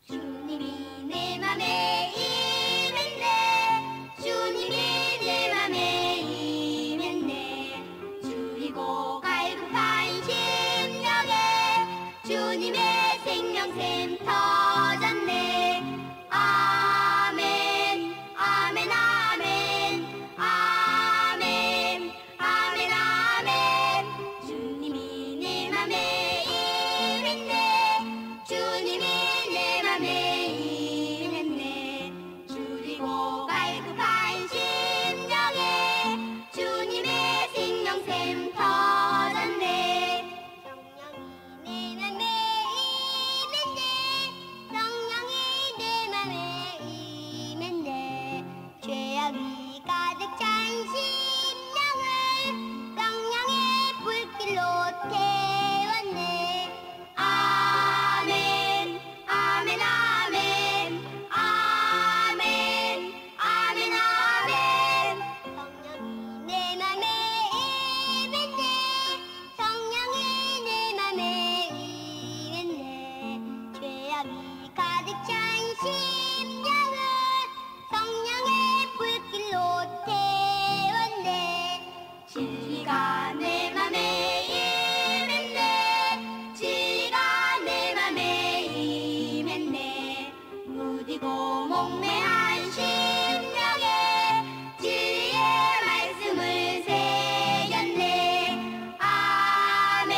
주님이 내 맘에 임했네. 주님이 내 맘에 임했네. 줄이고 갈급한 심령에 주님의 생명샘 터졌네. 아멘 아멘 아멘 아멘 아멘 아멘. 주님이 내 맘에 임했네. 주님이 내 맘에 임했네. 줄이고 갈급한 심령에 주님의 생명샘 터졌네. 성령이 내 맘에 임했네. 성령이 내 맘에 임했네. 죄악이 가득 찬 심령을 성령의 불길로 태웠네. 아멘 아멘 아멘 아멘 아멘 아멘. 성령이 내 맘에 임했네. 성령이 내 맘에 임했네. 죄악이 가득 찬 심령을 성령의 불길로 태웠네. 진리가 내 맘에 임했네. 진리가 내 맘에 임했네. 무디고 목매한 심령에 진리의 말씀을 새겼네. 아멘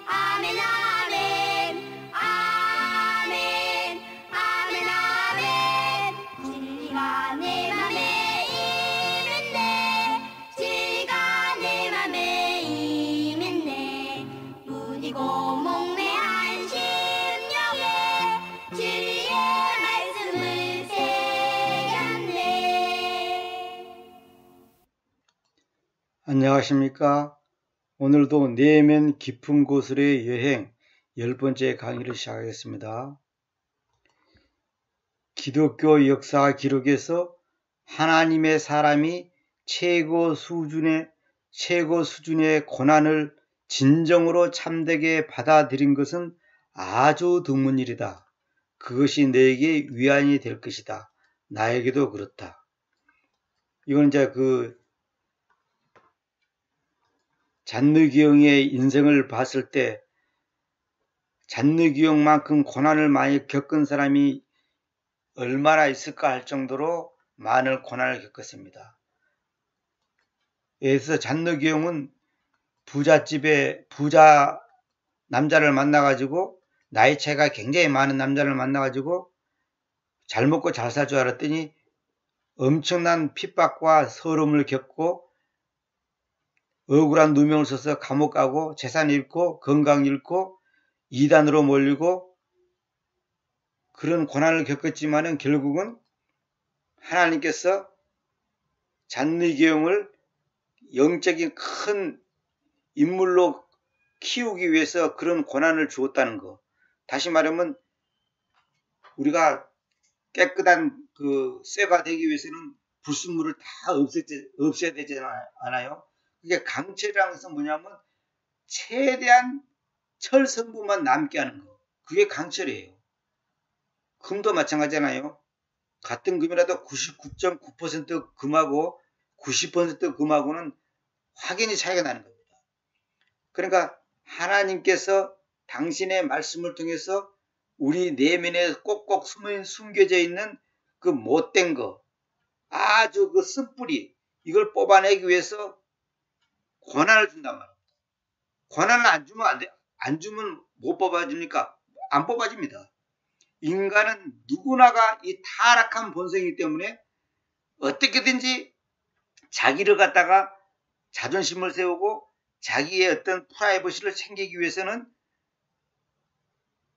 아멘 아멘 아멘 아멘 아멘. 진리가 내 맘에 임했네. 진리가 내 맘에 임했네. 무디고 목매한 심령에 진리의 말씀을 새겼네. 안녕하십니까? 오늘도 내면 깊은 곳으로의 여행 10번째 강의를 시작하겠습니다. 기독교 역사 기록에서 하나님의 사람이 최고 수준의 고난을 진정으로 참되게 받아들인 것은 아주 드문 일이다. 그것이 너에게 위안이 될 것이다. 나에게도 그렇다. 이건 이제 잔느귀영의 인생을 봤을 때 잔느귀영만큼 고난을 많이 겪은 사람이 얼마나 있을까 할 정도로 많은 고난을 겪었습니다. 그래서 잔느귀영은 부잣집에 부자 남자를 만나가지고 나이 차이가 굉장히 많은 남자를 만나가지고 잘 먹고 잘 살 줄 알았더니 엄청난 핍박과 서름을 겪고 억울한 누명을 써서 감옥 가고 재산 잃고 건강 잃고 이단으로 몰리고 그런 고난을 겪었지만은 결국은 하나님께서 잔느귀영을 영적인 큰 인물로 키우기 위해서 그런 고난을 주었다는 거. 다시 말하면 우리가 깨끗한 쇠가 되기 위해서는 불순물을 다 없애야 되지 않아요? 그게 강철이라는 것은 뭐냐면 최대한 철 성분만 남게 하는 거. 그게 강철이에요. 금도 마찬가지잖아요. 같은 금이라도 99.9% 금하고 90% 금하고는 확연히 차이가 나는 겁니다. 그러니까 하나님께서 당신의 말씀을 통해서 우리 내면에 꼭꼭 숨겨져 있는 그 못된 거, 아주 그 쓴뿌리, 이걸 뽑아내기 위해서 고난을 준단 말입니다. 고난을 안 주면 안 돼. 안 주면 못 뽑아집니까? 안 뽑아집니다. 인간은 누구나가 이 타락한 본성이기 때문에 어떻게든지 자기를 갖다가 자존심을 세우고 자기의 어떤 프라이버시를 챙기기 위해서는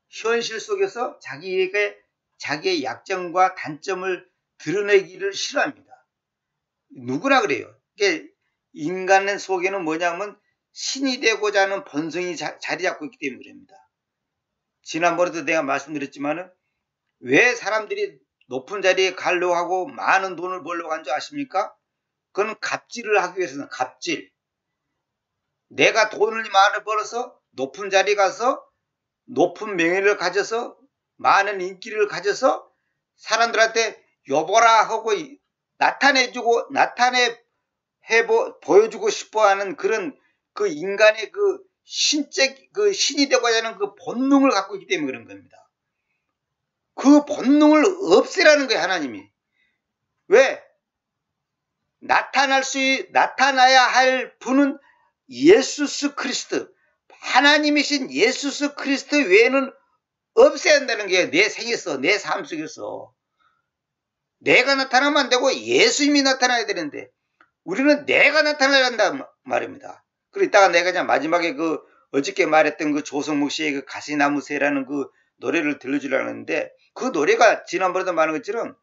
현실 속에서 자기의 약점과 단점을 드러내기를 싫어합니다. 누구나 그래요. 이게 인간 속에는 뭐냐면 신이 되고자 하는 본성이 자리 잡고 있기 때문에 그럽니다. 지난번에도 내가 말씀드렸지만은 왜 사람들이 높은 자리에 가려고 하고 많은 돈을 벌려고 한 줄 아십니까? 그건 갑질을 하기 위해서는 갑질. 내가 돈을 많이 벌어서 높은 자리 가서 높은 명예를 가져서 많은 인기를 가져서 사람들한테 여보라 하고 보여주고 싶어 하는 그런 그 인간의 그 신이 되고자 하는 그 본능을 갖고 있기 때문에 그런 겁니다. 그 본능을 없애라는 거예요, 하나님이. 왜? 나타나야 할 분은 예수스 그리스도, 하나님이신 예수스 그리스도 외에는 없애야 한다는 게 내 생에서, 내 삶 속에서. 내가 나타나면 안 되고 예수님이 나타나야 되는데 우리는 내가 나타나야 한단 말입니다. 그리고 이따가 내가 그냥 마지막에 어저께 말했던 그 조성목 씨의 그 가시나무새라는 그 노래를 들려주려고 하는데, 그 노래가 지난번에도 말한 것처럼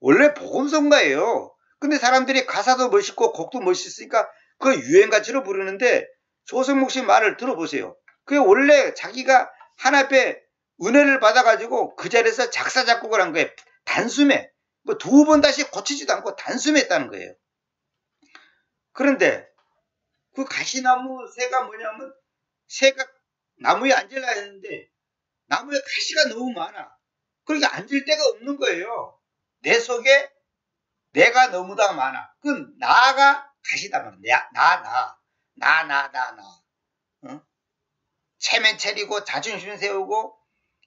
원래 복음성가예요. 근데 사람들이 가사도 멋있고 곡도 멋있으니까 그 유행가처럼 부르는데, 조성목 씨 말을 들어보세요. 그게 원래 자기가 하나님의 은혜를 받아가지고 그 자리에서 작사 작곡을 한 거예요. 단숨에. 뭐 두 번 다시 고치지도 않고 단숨에 했다는 거예요. 그런데 그 가시나무 새가 뭐냐면, 새가 나무에 앉으려 했는데 나무에 가시가 너무 많아. 그러니까 앉을 데가 없는 거예요. 내 속에 내가 너무나 많아. 그 나가 가시다 말이야. 나. 어? 체면 차리고 자존심 세우고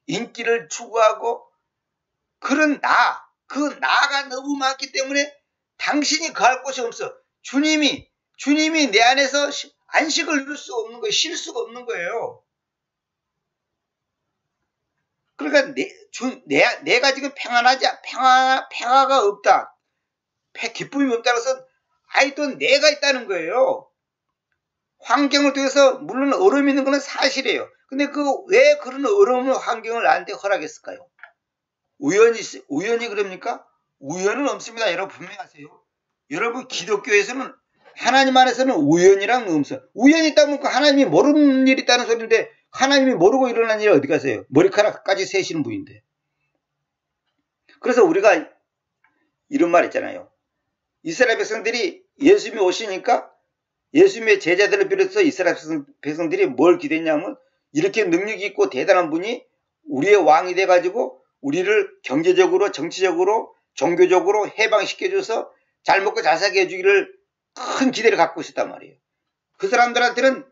인기를 추구하고 그런 그 나가 너무 많기 때문에 당신이 거할 곳이 없어. 주님이 내 안에서 안식을 이룰 수가 없는 거예요. 쉴 수가 없는 거예요. 그러니까 내가 지금 평화가 없다. 기쁨이 없다고 해서 또 내가 있다는 거예요. 환경을 통해서 물론 어려움이 있는 건 사실이에요. 근데 왜 그런 어려운 환경을 나한테 허락했을까요? 우연이 그럽니까? 우연은 없습니다. 여러분 분명히 아세요. 여러분 기독교에서는 하나님 안에서는 우연이란 없어요. 우연이 있다면 하나님이 모르는 일이 있다는 소리인데, 하나님이 모르고 일어난 일이 어디 가세요? 머리카락까지 세시는 분인데. 그래서 우리가 이런 말 있잖아요. 이스라엘 백성들이 예수님이 오시니까 예수님의 제자들을 비롯해서 이스라엘 백성들이 뭘 기대했냐면, 이렇게 능력이 있고 대단한 분이 우리의 왕이 돼가지고 우리를 경제적으로, 정치적으로, 종교적으로 해방시켜줘서 잘 먹고 잘 살게 해주기를 큰 기대를 갖고 있었단 말이에요. 그 사람들한테는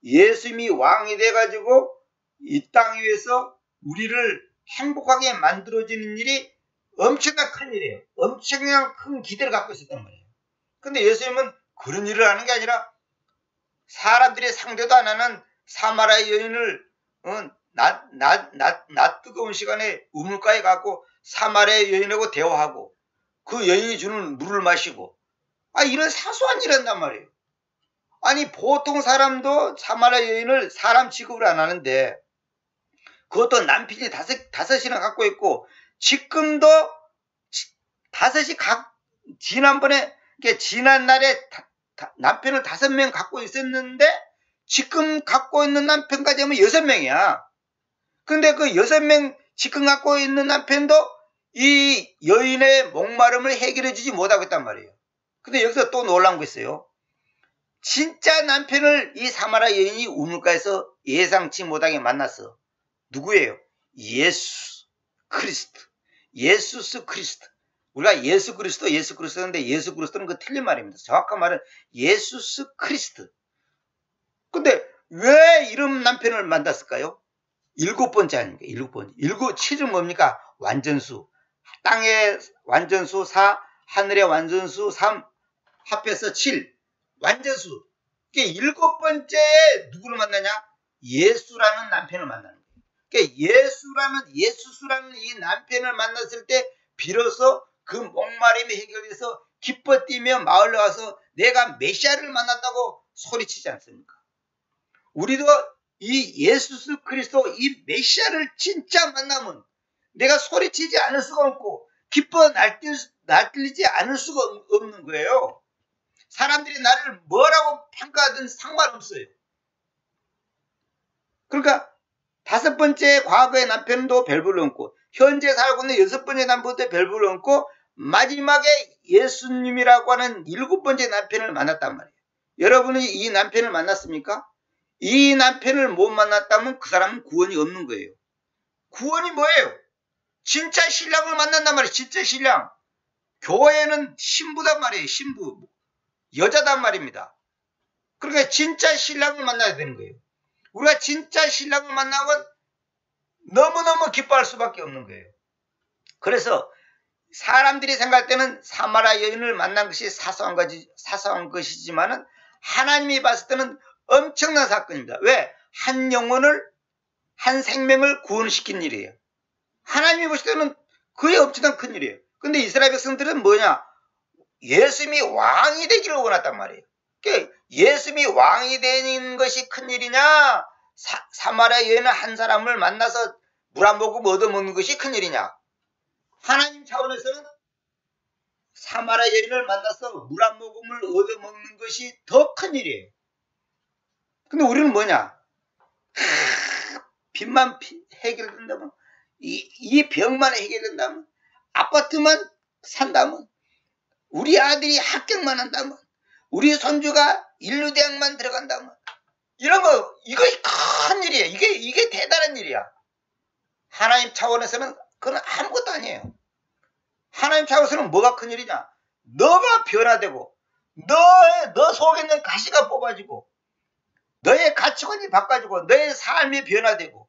예수님이 왕이 돼가지고 이 땅 위에서 우리를 행복하게 만들어주는 일이 엄청난 큰 일이에요. 엄청난 큰 기대를 갖고 있었단 말이에요. 근데 예수님은 그런 일을 하는 게 아니라 사람들이 상대도 안 하는 사마리아 여인을 낮 뜨거운 시간에 우물가에 가고 사마리아 여인하고 대화하고 그 여인이 주는 물을 마시고, 이런 사소한 일을 한단 말이에요. 아니 보통 사람도 사마리아 여인을 사람 취급을 안 하는데, 그것도 남편이 다섯이나 갖고 있고, 지금도 다섯이 지난 날에 남편을 5명 갖고 있었는데, 지금 갖고 있는 남편까지 하면 6명이야. 근데 그 6명 지금 갖고 있는 남편도 이 여인의 목마름을 해결해 주지 못하고 있단 말이에요. 근데 여기서 또 놀라운 거 있어요. 진짜 남편을 이 사마리아 여인이 우물가에서 예상치 못하게 만났어. 누구예요? 예수 그리스도. 예수스 그리스도. 우리가 예수 그리스도인데 예수 그리스도는 그 틀린 말입니다. 정확한 말은 예수스 그리스도. 근데 왜 이런 남편을 만났을까요? 7번째 아닙니까? 7번째. 7은 뭡니까? 완전수. 땅의 완전수 4, 하늘의 완전수 3, 합해서 7. 완전수. 그게 7번째에 누구를 만나냐? 예수라는 남편을 만나는 거예요. 그러니까 예수라는 이 남편을 만났을 때 비로소 그 목마름이 해결돼서 기뻐 뛰며 마을로 와서 내가 메시아를 만났다고 소리치지 않습니까? 우리도 이 예수 그리스도 이 메시아를 진짜 만나면 내가 소리치지 않을 수가 없고 기뻐 날뛰지 않을 수가 없는 거예요. 사람들이 나를 뭐라고 평가하든 상관없어요. 그러니까 5번째 과거의 남편도 별볼로 없고, 현재 살고 있는 6번째 남편도 별볼로 없고, 마지막에 예수님이라고 하는 7번째 남편을 만났단 말이에요. 여러분이 이 남편을 만났습니까? 이 남편을 못 만났다면 그 사람은 구원이 없는 거예요. 구원이 뭐예요? 진짜 신랑을 만난단 말이에요. 진짜 신랑. 교회는 신부단 말이에요. 신부. 여자단 말입니다. 그러니까 진짜 신랑을 만나야 되는 거예요. 우리가 진짜 신랑을 만나면 너무너무 기뻐할 수밖에 없는 거예요. 그래서 사람들이 생각할 때는 사마리아 여인을 만난 것이 사소한 것이지만은 하나님이 봤을 때는 엄청난 사건입니다. 왜? 한 영혼을, 한 생명을 구원시킨 일이에요. 하나님이 보실 때는 그게 엄청난 큰 일이에요. 근데 이스라엘 백성들은 뭐냐? 예수님이 왕이 되기를 원했단 말이에요. 그러니까 예수님이 왕이 되는 것이 큰 일이냐? 사마리아 여인은 한 사람을 만나서 물 한 모금 얻어먹는 것이 큰 일이냐? 하나님 차원에서는 사마리아 여인을 만나서 물 한 모금을 얻어먹는 것이 더 큰 일이에요. 근데 우리는 뭐냐? 빚만 해결된다면, 이 병만 해결된다면, 아파트만 산다면, 우리 아들이 합격만 한다면, 우리 손주가 인류대학만 들어간다면, 이런 거, 이거 큰 일이에요. 이게 대단한 일이야. 하나님 차원에서는 그건 아무것도 아니에요. 하나님 차원에서는 뭐가 큰 일이냐? 너가 변화되고, 너 속에 있는 가시가 뽑아지고, 너의 가치관이 바꿔지고, 너의 삶이 변화되고,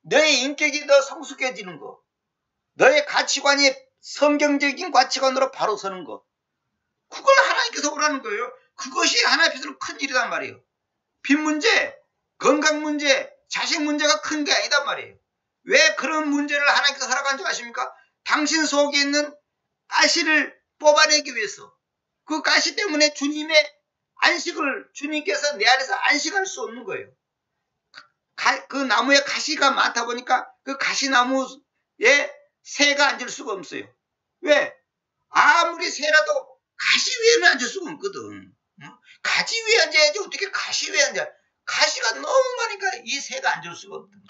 너의 인격이 더 성숙해지는 거, 너의 가치관이 성경적인 가치관으로 바로 서는 거, 그걸 하나님께서 오라는 거예요. 그것이 하나님 앞에서는 큰 일이란 말이에요. 빚 문제, 건강 문제, 자식 문제가 큰 게 아니단 말이에요. 왜 그런 문제를 하나님께서 허락한 줄 아십니까? 당신 속에 있는 가시를 뽑아내기 위해서. 그 가시 때문에 주님께서 내 안에서 안식할 수 없는 거예요. 그 나무에 가시가 많다 보니까 그 가시나무에 새가 앉을 수가 없어요. 왜? 아무리 새라도 가시 위에는 앉을 수가 없거든. 가지 위에 앉아야지 어떻게 가시 위에 앉아. 가시가 너무 많으니까 이 새가 앉을 수가 없거든.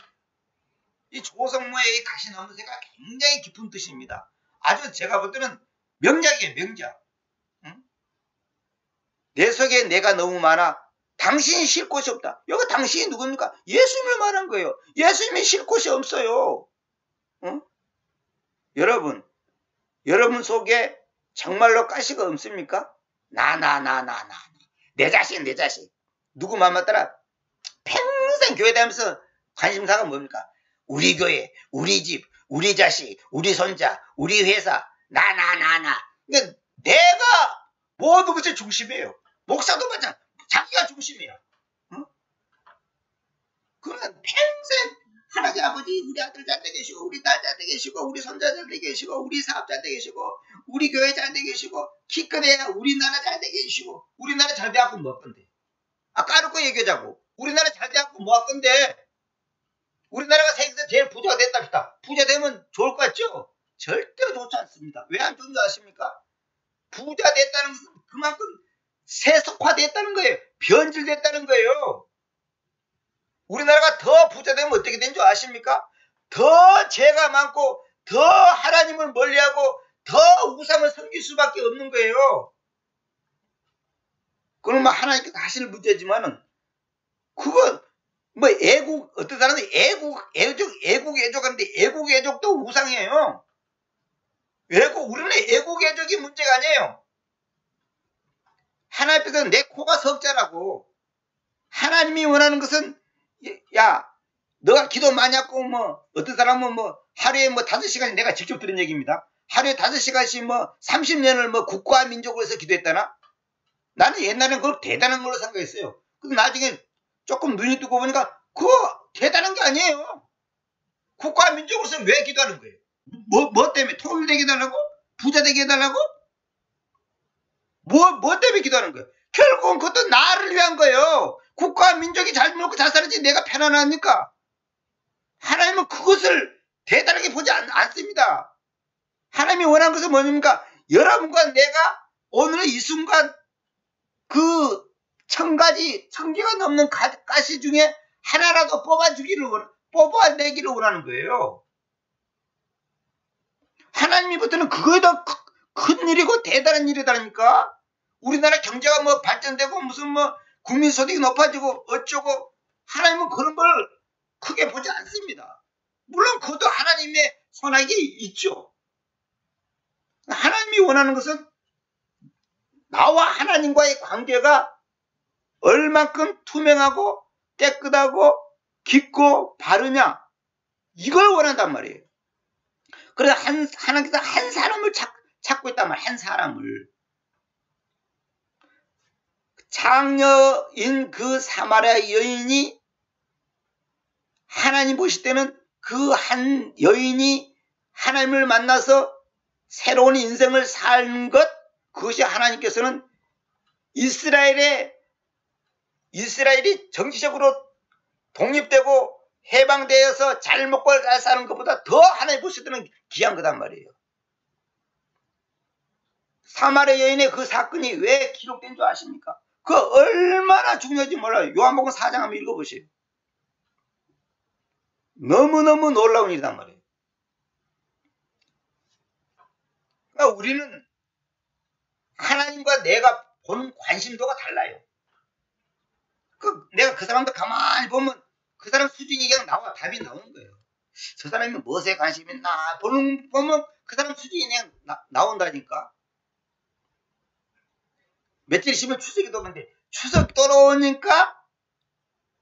이 조성모의 이 가시나무 새가 굉장히 깊은 뜻입니다. 아주 제가 볼 때는 명작이에요. 명작. 내 속에 내가 너무 많아. 당신이 쉴 곳이 없다. 여기 당신이 누굽니까? 예수님을 말한 거예요. 예수님이 쉴 곳이 없어요. 여러분 속에 정말로 가시가 없습니까? 내 자식. 누구 맘 맞더라? 평생 교회 다니면서 관심사가 뭡니까? 우리 교회, 우리 집, 우리 자식, 우리 손자, 우리 회사, 나. 그러니까 내가 모든 것이 중심이에요. 목사도 마찬가지. 자기가 중심이야. 그러면 평생 하나님 아버지 우리 아들 잘 되게 계시고 우리 딸 잘 되게 계시고 우리 손자 잘 되게 계시고 우리 사업 잘 되게 계시고 우리 교회 잘 되게 계시고 기껏해야 우리나라 잘 되게 계시고 우리나라 잘 돼갖고 뭐 할 건데? 까놓고 얘기하자고. 우리나라 잘 돼갖고 뭐 할 건데? 우리나라가 세계에서 제일 부자가 됐답시다. 부자 되면 좋을 것 같죠? 절대로 좋지 않습니다. 왜 안 좋은 줄 아십니까? 부자 됐다는 것은 그만큼 세속화됐다는 거예요. 변질됐다는 거예요. 우리나라가 더 부자 되면 어떻게 된 줄 아십니까? 더 죄가 많고 더 하나님을 멀리하고 더 우상을 섬길 수밖에 없는 거예요. 그건 뭐 하나님께서 하시는 문제지만은 그거 뭐 어떤 사람들이 애국애족하는데 애국애족도 우상이에요. 우리는 애국애족이 문제가 아니에요. 하나님 앞에서 내 코가 석자라고. 하나님이 원하는 것은 야 너가 기도 많이 하고 어떤 사람은 하루에 5시간이 내가 직접 들은 얘기입니다. 하루에 5시간씩 30년을 국가와 민족을 위해서 기도했다나? 나는 옛날엔 그걸 대단한 걸로 생각했어요. 근데 나중에 조금 눈이 뜨고 보니까 그거 대단한 게 아니에요. 국가와 민족을 위해서 왜 기도하는 거예요? 뭐 때문에? 통일되게 해달라고? 부자 되게 해달라고? 뭐 때문에 기도하는 거예요? 결국은 그것도 나를 위한 거예요. 국가와 민족이 잘 먹고 잘 살아야지 내가 편안하니까. 하나님은 그것을 대단하게 보지 않습니다. 하나님이 원하는 것은 뭐입니까? 여러분과 내가 오늘 이 순간 그 1000개가 넘는 가시 중에 하나라도 뽑아내기를 원하는 거예요. 하나님이부터는 그거에 더 큰일이고 대단한 일이다니까. 우리나라 경제가 뭐 발전되고 무슨 뭐 국민소득이 높아지고 어쩌고 하나님은 그런 걸 크게 보지 않습니다. 물론 그것도 하나님의 선악이 있죠. 하나님이 원하는 것은 나와 하나님과의 관계가 얼만큼 투명하고 깨끗하고 깊고 바르냐, 이걸 원한단 말이에요. 그래서 하나님께서 한 사람을 찾고 있단 말이에요. 한 사람을. 장녀인 그 사마리아 여인이 하나님 보실 때는 그 한 여인이 하나님을 만나서 새로운 인생을 산 것, 그것이 하나님께서는 이스라엘이 정치적으로 독립되고 해방되어서 잘 먹고 잘 사는 것보다 더 하나님 보실 때는 귀한 거단 말이에요. 사마리아 여인의 그 사건이 왜 기록된 줄 아십니까? 그 얼마나 중요한지 몰라요. 요한복음 4장 한번 읽어보세요. 너무너무 놀라운 일이란 말이에요. 그러니까 우리는 하나님과 내가 보는 관심도가 달라요. 내가 그 사람도 가만히 보면 그 사람 수준이 그냥 답이 나오는 거예요. 저 사람이 무엇에 관심이 있나 보면 그 사람 수준이 그냥 나온다니까. 며칠 있으면 추석이 도는데 추석 돌아오니까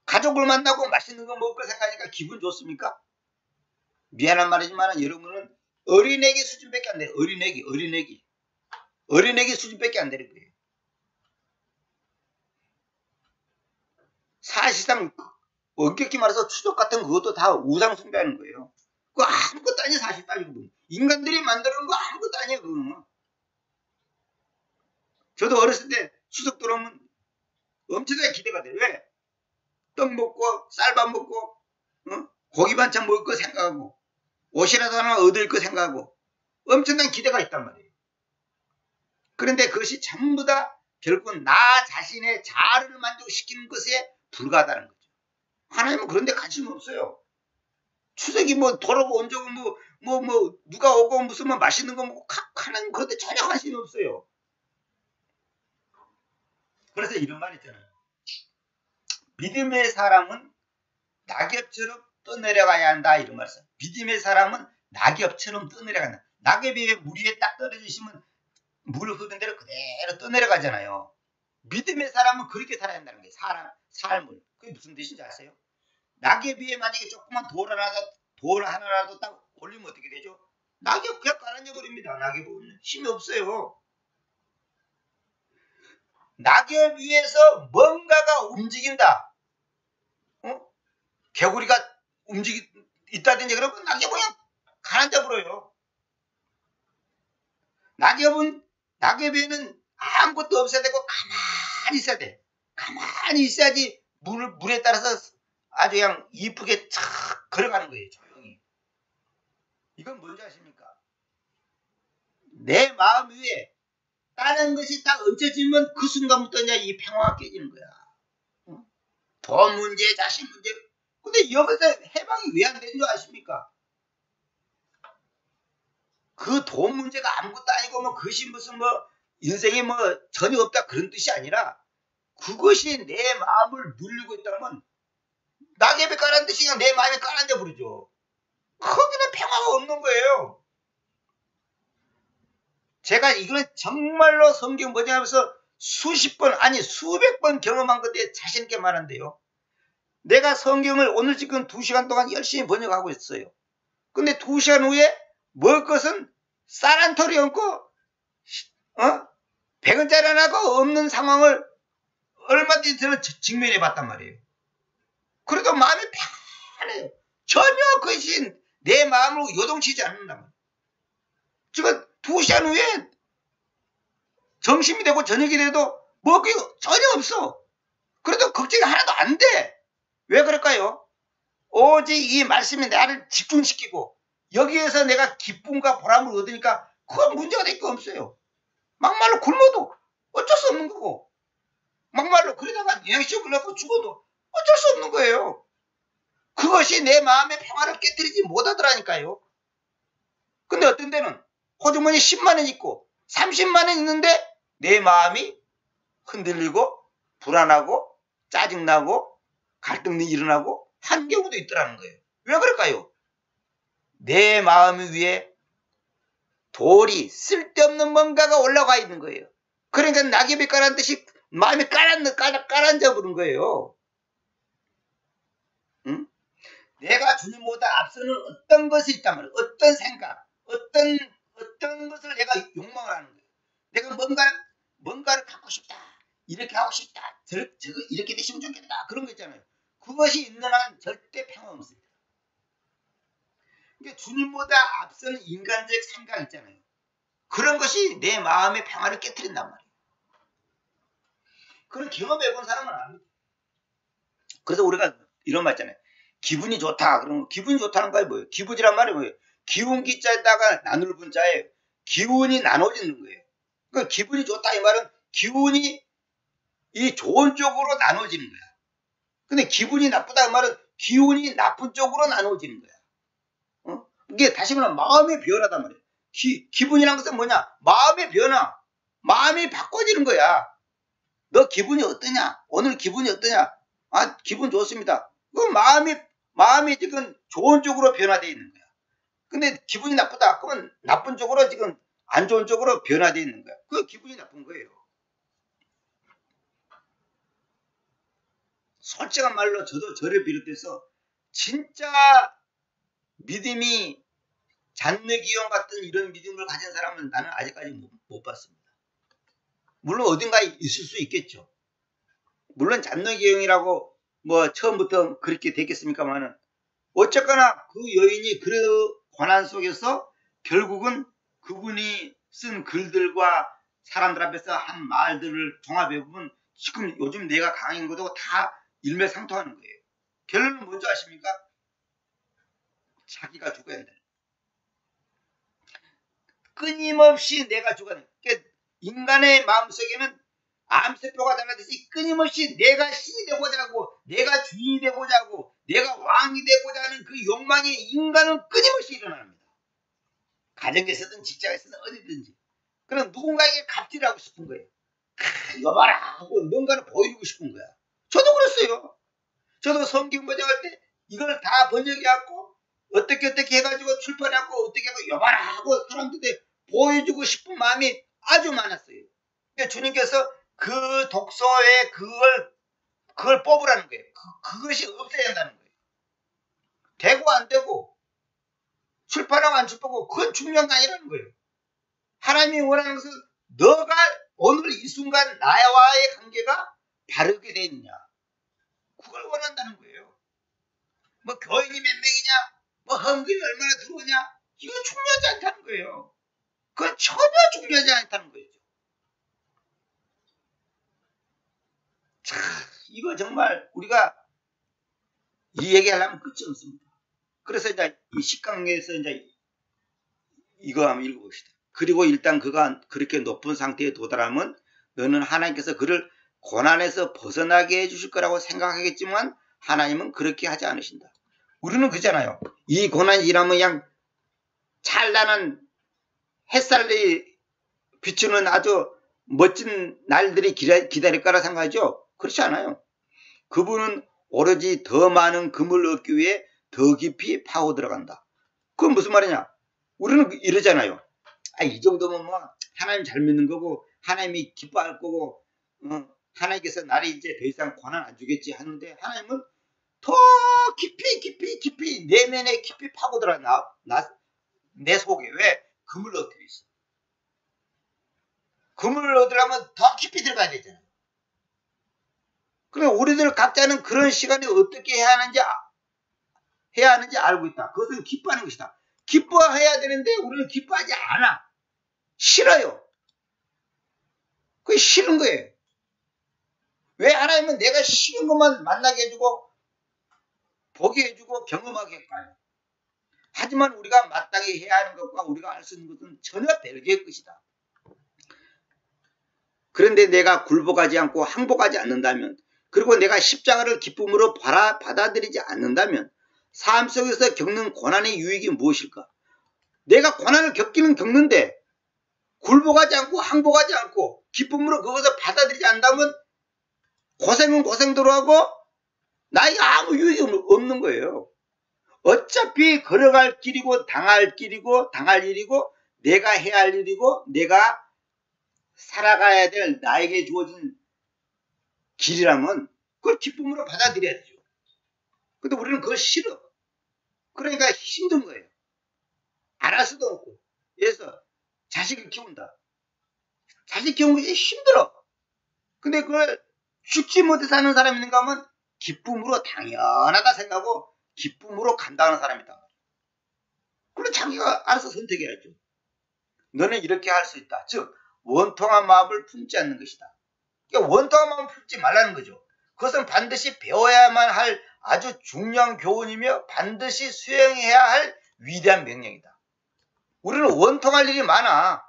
가족을 만나고 맛있는 거 먹을 거 생각하니까 기분 좋습니까? 미안한 말이지만 여러분은 어린애기 수준밖에 안 돼요. 어린애기 수준밖에 안 되는 거예요. 사실상 엄격히 말해서 추석 같은 그것도 다 우상 숭배하는 거예요. 그거 아무것도 아니에요. 사실 따지고 보면. 인간들이 만드는 거 아무것도 아니에요. 그거는. 저도 어렸을 때 추석 들어오면 엄청나게 기대가 돼요. 왜? 떡 먹고 쌀밥 먹고 고기 반찬 먹을 거 생각하고 옷이라도 하나 얻을 거 생각하고 엄청난 기대가 있단 말이에요. 그런데 그것이 전부 다 결국은 나 자신의 자아를 만족시키는 것에 불과하다는 거죠. 하나님은 그런 데 관심 없어요. 추석이 뭐 돌아오고 언제고 뭐 누가 오고 무슨 뭐 맛있는 거 먹고 하나님 그런 데 전혀 관심이 없어요. 그래서 이런 말 있잖아요. 믿음의 사람은 낙엽처럼 떠내려가야 한다. 이런 말 써요. 믿음의 사람은 낙엽처럼 떠내려간다. 낙엽이 물 위에 딱 떨어지시면 물 흐른 대로 그대로 떠내려가잖아요. 믿음의 사람은 그렇게 살아야 한다는 거예요. 삶을. 그게 무슨 뜻인지 아세요? 낙엽 위에 만약에 조그만 돌 하나라도 딱 올리면 어떻게 되죠? 낙엽 그냥 가라앉아 버립니다. 낙엽은 힘이 없어요. 낙엽 위에서 뭔가가 움직인다. 개구리가 있다든지 그러면 낙엽 그냥 가라앉아 버려요. 낙엽에는 아무것도 없어야 되고 가만히 있어야 돼. 가만히 있어야지 물에 따라서 아주 그냥 이쁘게 착 걸어가는 거예요. 조용히. 이건 뭔지 아십니까? 내 마음 위에 다른 것이 딱 얹혀지면 그 순간부터 이제 이 평화가 깨지는 거야. 돈 문제, 자식 문제. 근데 여기서 해방이 왜 안 되는 줄 아십니까? 그 돈 문제가 아무것도 아니고 뭐 그것이 무슨 뭐 인생에 뭐 전혀 없다 그런 뜻이 아니라 그것이 내 마음을 누르고 있다면 낙엽에 깔아앉은 듯이 그냥 내 마음에 깔아앉아 버리죠. 거기는 평화가 없는 거예요. 제가 이거는 정말로 성경 뭐지 하면서 수십 번 아니 수백 번 경험한 건데 자신 있게 말한대요. 내가 성경을 오늘 지금 2시간 동안 열심히 번역하고 있어요. 근데 2시간 후에 먹을 것은 쌀 한 톨이 없고 100원짜리 하나가 없는 상황을 얼마든지 저는 직면해 봤단 말이에요. 그래도 마음이 편해요. 전혀 그것이 내 마음으로 요동치지 않는단 말이에요. 지금 2시간 후에 점심이 되고 저녁이 돼도 먹을 게 전혀 없어. 그래도 걱정이 하나도 안 돼. 왜 그럴까요? 오직 이 말씀이 나를 집중시키고 여기에서 내가 기쁨과 보람을 얻으니까 그건 문제가 될 거 없어요. 막말로 굶어도 어쩔 수 없는 거고 막말로 그러다가 영양실을 넣고 죽어도 어쩔 수 없는 거예요. 그것이 내 마음의 평화를 깨뜨리지 못하더라니까요. 근데 어떤 데는 호주머니 10만 원 있고 30만 원 있는데 내 마음이 흔들리고 불안하고 짜증나고 갈등이 일어나고 한 경우도 있더라는 거예요. 왜 그럴까요? 내 마음 위에 돌이 쓸데없는 뭔가가 올라가 있는 거예요. 그러니까 낙엽이 가라앉 듯이 마음이 가라앉아 버린 거예요. 응? 내가 주님보다 앞서는 어떤 것이 있단 말이에요. 어떤 생각, 어떤 것을 내가 욕망을 하는 거예요. 내가 뭔가를 갖고 싶다. 이렇게 하고 싶다. 저거 이렇게 되시면 좋겠다. 그런 거 있잖아요. 그것이 있는 한 절대 평화 없습니다. 그러니까 주님보다 앞서는 인간적 생각 있잖아요. 그런 것이 내 마음의 평화를 깨트린단 말이에요. 그런 경험해본 사람은 압니다. 그래서 우리가 이런 말 있잖아요. 기분이 좋다. 그러면 기분이 좋다는 거 뭐예요? 기분이란 말이 뭐예요? 기운 기자에다가 나눌 분자에 기운이 나눠지는 거예요. 그러니까 기분이 좋다 이 말은 기운이 이 좋은 쪽으로 나눠지는 거야. 근데 기분이 나쁘다 이 말은 기운이 나쁜 쪽으로 나눠지는 거야. 이게 다시 말하면 마음의 변화단 말이에요. 기분이란 것은 뭐냐? 마음의 변화. 마음이 바꿔지는 거야. 너 기분이 어떠냐? 오늘 기분이 어떠냐? 아, 기분 좋습니다. 그 마음이 지금 좋은 쪽으로 변화되어 있는 거야. 근데 기분이 나쁘다. 그러면 나쁜 쪽으로 지금 안 좋은 쪽으로 변화되어 있는 거야. 그 기분이 나쁜 거예요. 솔직한 말로 저도 저를 비롯해서 진짜 믿음이 잔뇌기형 같은 이런 믿음을 가진 사람은 나는 아직까지 못 봤습니다. 물론 어딘가에 있을 수 있겠죠. 물론 잔뇌기형이라고 뭐 처음부터 그렇게 됐겠습니까만은 어쨌거나 그 여인이 그 고난 속에서 결국은 그분이 쓴 글들과 사람들 앞에서 한 말들을 종합해보면 지금 요즘 내가 강인 것도 다 일맥상통하는 거예요. 결론은 뭔지 아십니까? 자기가 죽어야 된다. 끊임없이 내가 죽어야 된다. 그러니까 인간의 마음속에는 암세포가 달라듯이 끊임없이 내가 신이 되고자 하고 내가 주인이 되고자 하고 내가 왕이 되고자 하는 그 욕망이 인간은 끊임없이 일어납니다. 가정에서든 직장에서든 어디든지. 그럼 누군가에게 갑질을 하고 싶은 거예요. 여봐라 하고 뭔가를 보여주고 싶은 거야. 저도 그랬어요. 저도 성경 번역할 때 이걸 다 번역해갖고 어떻게 해가지고 출판해갖고 어떻게 하고 여봐라 하고 사람들한테 보여주고 싶은 마음이 아주 많았어요. 그러니까 주님께서 그 독서에 그걸 뽑으라는 거예요. 그것이 없어야 한다는 거예요. 되고 안 되고 출판하고 안 출판하고 그건 중요한 게 아니라는 거예요. 하나님이 원하는 것은 너가 오늘 이 순간 나와의 관계가 바르게 돼 있느냐. 그걸 원한다는 거예요. 뭐 교인이 몇 명이냐, 뭐 헌금이 얼마나 들어오냐, 이거 중요하지 않다는 거예요. 그건 전혀 중요하지 않다는 거예요. 자, 이거 정말 우리가 이 얘기하려면 끝이 없습니다. 그래서 이제 이 10강에서 이제 이거 한번 읽어봅시다. 그리고 일단 그가 그렇게 높은 상태에 도달하면 너는 하나님께서 그를 고난에서 벗어나게 해주실 거라고 생각하겠지만 하나님은 그렇게 하지 않으신다. 우리는 그잖아요. 이 고난이 일하면 그냥 찬란한 햇살이 비추는 아주 멋진 날들이 기다릴 거라 생각하죠? 그렇지 않아요. 그분은 오로지 더 많은 금을 얻기 위해 더 깊이 파고 들어간다. 그건 무슨 말이냐? 우리는 이러잖아요. 아, 이 정도면 뭐 하나님 잘 믿는 거고 하나님이 기뻐할 거고 하나님께서 나를 이제 더 이상 고난 안 주겠지 하는데 하나님은 더 깊이 내면에 깊이 파고 들어가 내 속에. 왜? 금을 얻기 위해서. 금을 얻으려면 더 깊이 들어가야 되잖아요. 그러면 우리들 각자는 그런 시간에 어떻게 해야 하는지 알고 있다. 그것은 기뻐하는 것이다. 기뻐해야 되는데 우리는 기뻐하지 않아. 싫어요. 그게 싫은 거예요. 왜 하나님은 내가 싫은 것만 만나게 해주고 보게 해주고 경험하게 할까요? 하지만 우리가 마땅히 해야 하는 것과 우리가 알 수 있는 것은 전혀 별개의 것이다. 그런데 내가 굴복하지 않고 항복하지 않는다면, 그리고 내가 십자가를 기쁨으로 받아들이지 않는다면 삶 속에서 겪는 고난의 유익이 무엇일까? 내가 고난을 겪기는 겪는데 굴복하지 않고 항복하지 않고 기쁨으로 그것을 받아들이지 않다면 고생은 고생대로 하고 나에게 아무 유익이 없는 거예요. 어차피 걸어갈 길이고 당할 길이고 당할 일이고 내가 해야 할 일이고 내가 살아가야 될 나에게 주어진 길이라면 그걸 기쁨으로 받아들여야죠. 근데 우리는 그걸 싫어. 그러니까 힘든 거예요. 안 할 수도 없고. 그래서 자식을 키운다. 자식 키우는 게 힘들어. 근데 그걸 죽지 못해 사는 사람이 있는가 하면 기쁨으로 당연하다 생각하고 기쁨으로 간다는 사람이다. 그럼 자기가 알아서 선택해야죠. 너는 이렇게 할 수 있다. 즉 원통한 마음을 품지 않는 것이다. 그러니까 원통한 마음을 품지 말라는 거죠. 그것은 반드시 배워야만 할 아주 중요한 교훈이며 반드시 수행해야 할 위대한 명령이다. 우리는 원통할 일이 많아요.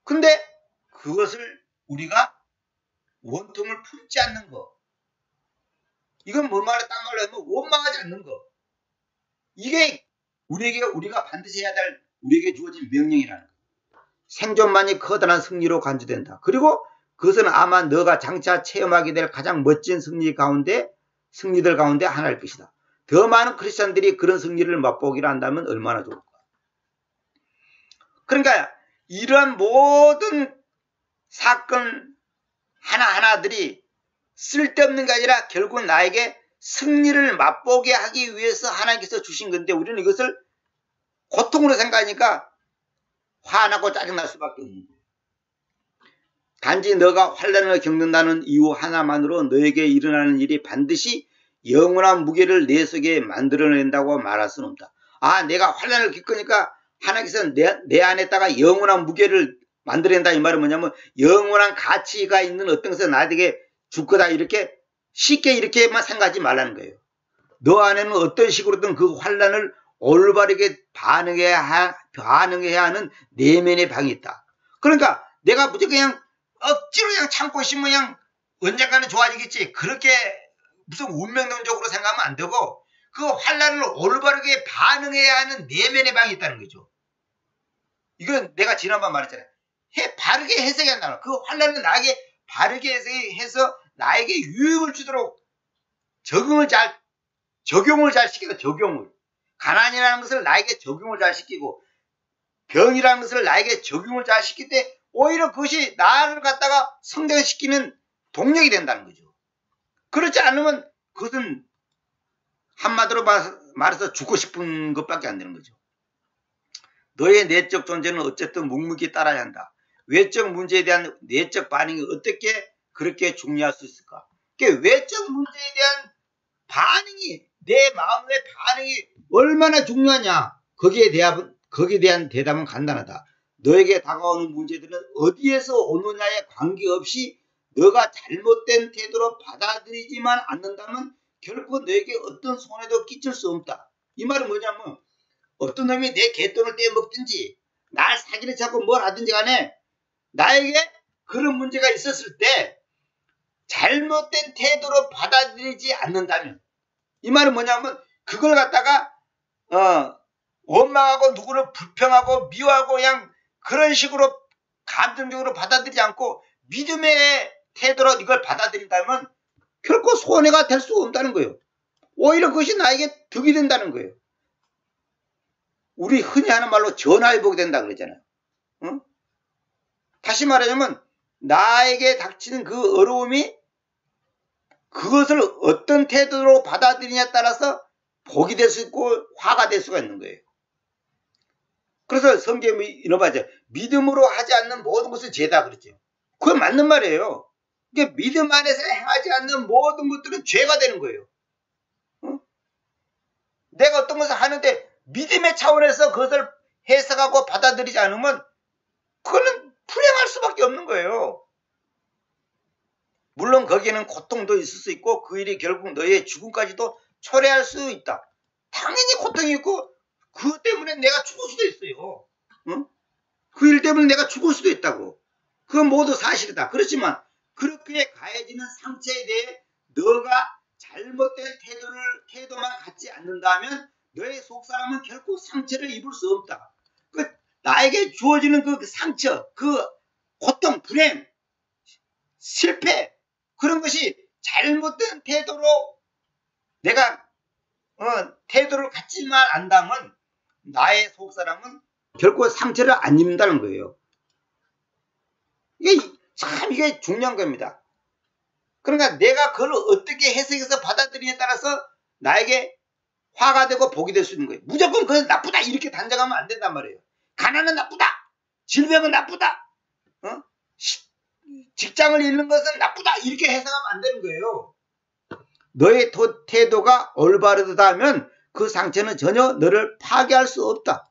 근데 그것을 우리가 원통을 품지 않는 거. 이건 뭔 말에 딴 말로 하면 원망하지 않는 거. 이게 우리가 반드시 해야 될 우리에게 주어진 명령이라는 거. 생존만이 커다란 승리로 간주된다. 그리고 그것은 아마 너가 장차 체험하게 될 가장 멋진 승리들 가운데 하나일 것이다. 더 많은 크리스찬들이 그런 승리를 맛보기를 한다면 얼마나 좋을까. 그러니까 이러한 모든 사건 하나하나들이 쓸데없는 게 아니라 결국 나에게 승리를 맛보게 하기 위해서 하나님께서 주신 건데 우리는 이것을 고통으로 생각하니까 화나고 짜증날 수밖에 없는 거예요. 단지 너가 환난을 겪는다는 이유 하나만으로 너에게 일어나는 일이 반드시 영원한 무게를 내 속에 만들어낸다고 말할 수는 없다. 내가 환난을 겪으니까 하나님께서 내 안에다가 영원한 무게를 만들어낸다. 이 말은 뭐냐면 영원한 가치가 있는 어떤 것을 나에게 줄 거다. 이렇게 쉽게 이렇게만 생각하지 말라는 거예요. 너 안에는 어떤 식으로든 그 환난을 올바르게 반응해야 하는 내면의 방이 있다. 그러니까 내가 무조건 그냥 억지로 그냥 참고 있으면 그냥 언젠가는 좋아지겠지. 그렇게 무슨 운명론적으로 생각하면 안 되고 그 환난을 올바르게 반응해야 하는 내면의 방이 있다는 거죠. 이건 내가 지난번 말했잖아요. 바르게 해석한다는 그 환난을 나에게 바르게 해서 나에게 유익을 주도록 적용을 잘 시키다. 적용을. 가난이라는 것을 나에게 적용을 잘 시키고 병이라는 것을 나에게 적용을 잘 시킬 때 오히려 그것이 나를 갖다가 성장시키는 동력이 된다는 거죠. 그렇지 않으면 그것은 한마디로 말해서 죽고 싶은 것밖에 안 되는 거죠. 너의 내적 존재는 어쨌든 묵묵히 따라야 한다. 외적 문제에 대한 내적 반응이 어떻게 그렇게 중요할 수 있을까? 그러니까 외적 문제에 대한 반응이 내 마음의 반응이 얼마나 중요하냐? 거기에 대한 대답은 간단하다. 너에게 다가오는 문제들은 어디에서 오느냐에 관계없이 너가 잘못된 태도로 받아들이지만 않는다면 결코 너에게 어떤 손해도 끼칠 수 없다. 이 말은 뭐냐면 어떤 놈이 내 갯돈을 떼먹든지 날 사기를 잡고 뭘 하든지 간에 나에게 그런 문제가 있었을 때 잘못된 태도로 받아들이지 않는다면 이 말은 뭐냐면 그걸 갖다가 원망하고 누구를 불평하고 미워하고 그냥 그런 식으로 감정적으로 받아들이지 않고 믿음의 태도로 이걸 받아들인다면 결코 손해가 될 수 없다는 거예요. 오히려 그것이 나에게 득이 된다는 거예요. 우리 흔히 하는 말로 전화위복이 된다 그러잖아요. 응? 다시 말하자면 나에게 닥치는 그 어려움이 그것을 어떤 태도로 받아들이냐에 따라서 복이 될 수 있고 화가 될 수가 있는 거예요. 그래서 성경이 이런 말이죠. 믿음으로 하지 않는 모든 것은 죄다 그랬죠. 그건 맞는 말이에요. 그러니까 믿음 안에서 행하지 않는 모든 것들은 죄가 되는 거예요. 응? 내가 어떤 것을 하는데 믿음의 차원에서 그것을 해석하고 받아들이지 않으면 그거는 불행할 수밖에 없는 거예요. 물론 거기에는 고통도 있을 수 있고 그 일이 결국 너의 죽음까지도 초래할 수 있다. 당연히 고통이 있고 그것 때문에 내가 죽을 수도 있어요. 응? 그 일 때문에 내가 죽을 수도 있다고. 그건 모두 사실이다. 그렇지만 그렇게 가해지는 상처에 대해 너가 잘못된 태도만 갖지 않는다면 너의 속사람은 결코 상처를 입을 수 없다. 나에게 주어지는 그 상처, 그 고통, 불행, 실패, 그런 것이 잘못된 태도로 내가 태도를 갖지만 안다면 나의 속사람은 결코 상처를 안 입는다는 거예요. 이게 중요한 겁니다. 그러니까 내가 그걸 어떻게 해석해서 받아들이냐에 따라서 나에게 화가 되고 복이 될 수 있는 거예요. 무조건 그건 나쁘다 이렇게 단정하면 안 된단 말이에요. 가난은 나쁘다. 질병은 나쁘다. 직장을 잃는 것은 나쁘다 이렇게 해석하면 안 되는 거예요. 너의 태도가 올바르다면 그 상처는 전혀 너를 파괴할 수 없다.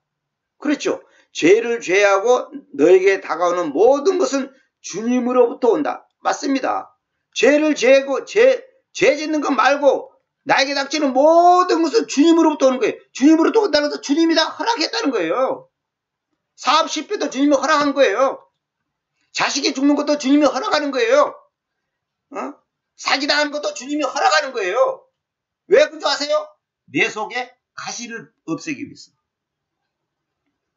그렇죠. 죄를 죄하고 너에게 다가오는 모든 것은 주님으로부터 온다. 맞습니다. 죄를 죄하고 죄 짓는 것 말고 나에게 닥치는 모든 것은 주님으로부터 오는 거예요. 주님으로부터 온다는 것은 주님이 다 허락했다는 거예요. 사업 실패도 주님이 허락한 거예요. 자식이 죽는 것도 주님이 허락하는 거예요. 사기당하는 것도 주님이 허락하는 거예요. 왜 그런지 아세요? 내 속에 가시를 없애기 위해서.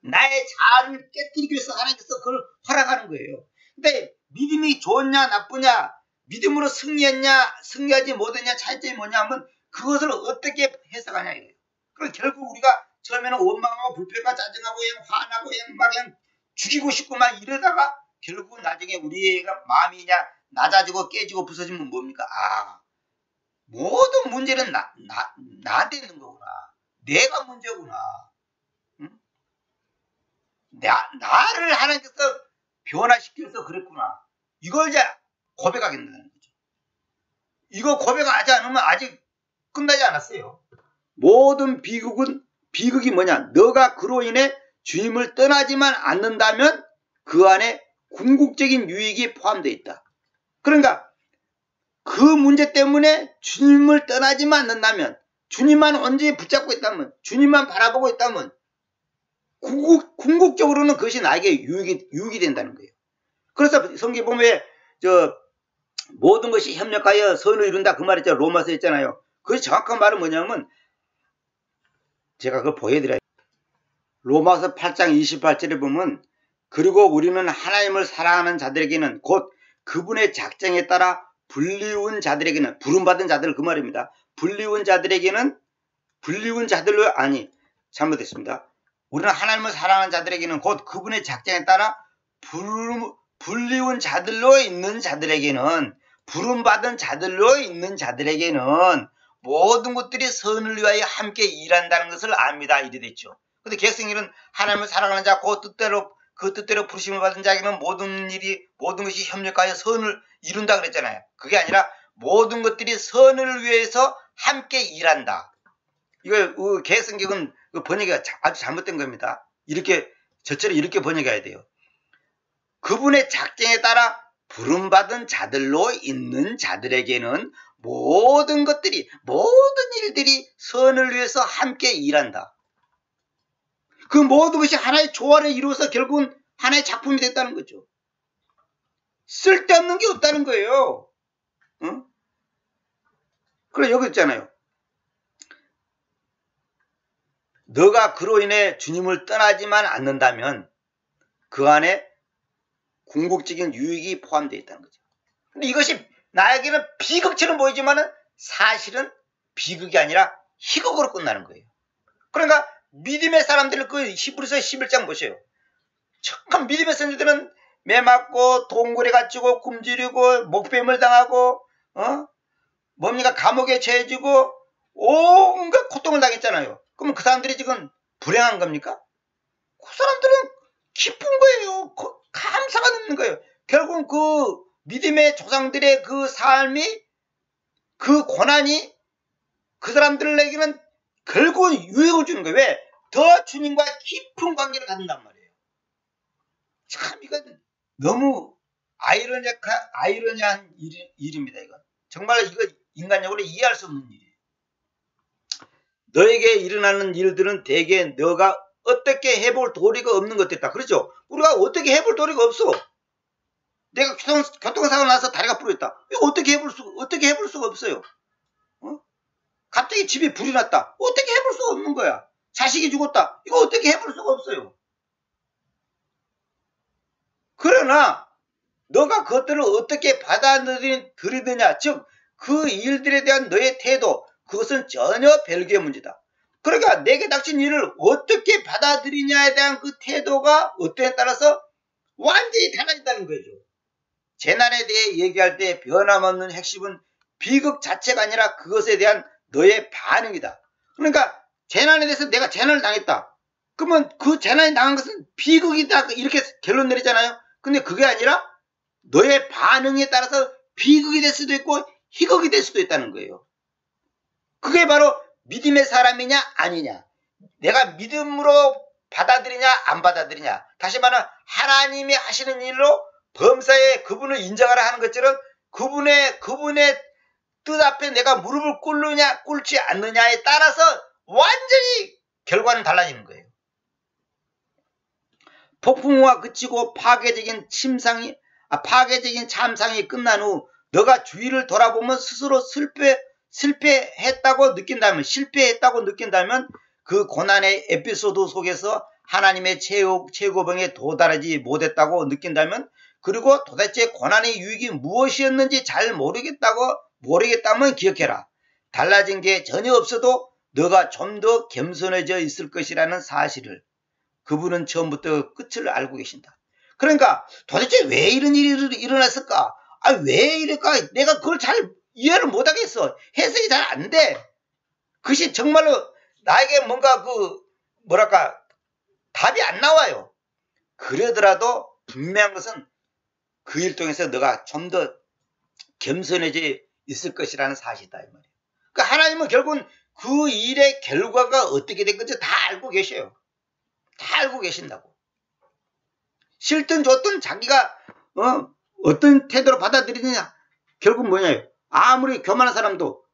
나의 자아를 깨뜨리기 위해서 하나님께서 그걸 허락하는 거예요. 근데 믿음이 좋냐 나쁘냐, 믿음으로 승리했냐 승리하지 못했냐 차이점이 뭐냐 하면 그것을 어떻게 해석하냐 이래요. 그럼 결국 우리가 처음에는 원망하고 불평하고 짜증하고 그냥 화나고 그냥 죽이고 싶고 막 이러다가 결국은 나중에 우리가 마음이 그냥 낮아지고 깨지고 부서지면 뭡니까? 모든 문제는 나한테 있는 거구나. 내가 문제구나. 나를 하나님께서 변화시켜서 그랬구나. 이걸 이제 고백하게 된다는 거죠. 이거 고백하지 않으면 아직 끝나지 않았어요. 모든 비극이 뭐냐? 너가 그로 인해 주님을 떠나지만 않는다면 그 안에 궁극적인 유익이 포함되어 있다. 그러니까 그 문제 때문에 주님을 떠나지만 않는다면, 주님만 온전히 붙잡고 있다면, 주님만 바라보고 있다면 궁극적으로는 그것이 나에게 유익이 된다는 거예요. 그래서 성경에 보면 모든 것이 협력하여 선을 이룬다 그 말 있잖아요. 로마서 있잖아요. 그것이 정확한 말은 뭐냐면 제가 그걸 보여드려요. 로마서 8장 28절에 보면 그리고 우리는 하나님을 사랑하는 자들에게는 곧 그분의 작정에 따라 불리운 자들에게는, 부름받은 자들 그 말입니다. 불리운 자들에게는 잘못했습니다. 우리는 하나님을 사랑하는 자들에게는 곧 그분의 작정에 따라 불리운 자들로 있는 자들에게는, 부름받은 자들로 있는 자들에게는 모든 것들이 선을 위하여 함께 일한다는 것을 압니다. 이래 됐죠. 근데 개성일은 하나님을 사랑하는 자, 그 뜻대로 부르심을 받은 자에게는 모든 것이 협력하여 선을 이룬다 그랬잖아요. 그게 아니라 모든 것들이 선을 위해서 함께 일한다. 이거 개성격은 번역이 아주 잘못된 겁니다. 저처럼 이렇게 번역해야 돼요. 그분의 작정에 따라 부름받은 자들로 있는 자들에게는 모든 일들이 선을 위해서 함께 일한다. 그 모든 것이 하나의 조화를 이루어서 결국은 하나의 작품이 됐다는 거죠. 쓸데없는 게 없다는 거예요. 그래 여기 있잖아요. 너가 그로 인해 주님을 떠나지만 않는다면 그 안에 궁극적인 유익이 포함되어 있다는 거죠. 근데 이것이 나에게는 비극처럼 보이지만 사실은 비극이 아니라 희극으로 끝나는 거예요. 그러니까 믿음의 사람들을 그 히브리서 11장 보세요. 참 믿음의 사람들은 매 맞고 동굴에 갇히고 굶주리고 목뱀을 당하고 감옥에 처해지고 온갖 고통을 당했잖아요. 그러면 그 사람들이 지금 불행한 겁니까? 그 사람들은 기쁜 거예요. 감사가 넘는 거예요. 결국 그 믿음의 조상들의 그 삶이, 그 고난이 그 사람들에게는 결국은 유익을 주는 거예요. 왜? 더 주님과 깊은 관계를 갖는단 말이에요. 참 이건 너무 아이러니한 일입니다. 이건 정말 이거 인간적으로 이해할 수 없는 일이에요. 너에게 일어나는 일들은 대개 너가 어떻게 해볼 도리가 없는 것 같다. 그렇죠? 우리가 어떻게 해볼 도리가 없어. 내가 교통사고가 나서 다리가 부러졌다. 이거 어떻게 해볼 수가 없어요. 갑자기 집에 불이 났다. 어떻게 해볼 수가 없는 거야. 자식이 죽었다. 이거 어떻게 해볼 수가 없어요. 그러나 너가 그것들을 어떻게 받아들이느냐, 즉 그 일들에 대한 너의 태도, 그것은 전혀 별개의 문제다. 그러니까 내게 닥친 일을 어떻게 받아들이냐에 대한 그 태도가 어떠냐에 따라서 완전히 달라진다는 거죠. 재난에 대해 얘기할 때 변함없는 핵심은 비극 자체가 아니라 그것에 대한 너의 반응이다. 그러니까 재난에 대해서 내가 재난을 당했다. 그러면 그 재난이 당한 것은 비극이다, 이렇게 결론 내리잖아요. 근데 그게 아니라 너의 반응에 따라서 비극이 될 수도 있고 희극이 될 수도 있다는 거예요. 그게 바로 믿음의 사람이냐 아니냐, 내가 믿음으로 받아들이냐 안 받아들이냐. 다시 말하면 하나님이 하시는 일로 범사에 그분을 인정하라 하는 것처럼 그분의 뜻 앞에 내가 무릎을 꿇느냐 꿇지 않느냐에 따라서 완전히 결과는 달라지는 거예요. 폭풍우가 그치고 파괴적인 참상이 끝난 후 너가 주위를 돌아보면 스스로 실패했다고 느낀다면 그 고난의 에피소드 속에서 하나님의 최고봉에 도달하지 못했다고 느낀다면, 그리고 도대체 고난의 유익이 무엇이었는지 잘 모르겠다면 기억해라. 달라진 게 전혀 없어도 너가 좀 더 겸손해져 있을 것이라는 사실을 그분은 처음부터 끝을 알고 계신다. 그러니까 도대체 왜 이런 일이 일어났을까? 왜 이럴까? 내가 그걸 잘 이해를 못하겠어. 해석이 잘 안 돼. 그것이 정말로 나에게 뭔가 답이 안 나와요. 그러더라도 분명한 것은 그 일 통해서 너가 좀 더 겸손해져 있을 것이라는 사실이다, 이 말이에요. 그러니까 하나님은 결국은 그 일의 결과가 어떻게 된 건지 다 알고 계셔요. 다 알고 계신다고. 싫든 좋든 자기가 어떤 태도로 받아들이느냐, 결국 뭐냐요. 아무리 교만한 사람도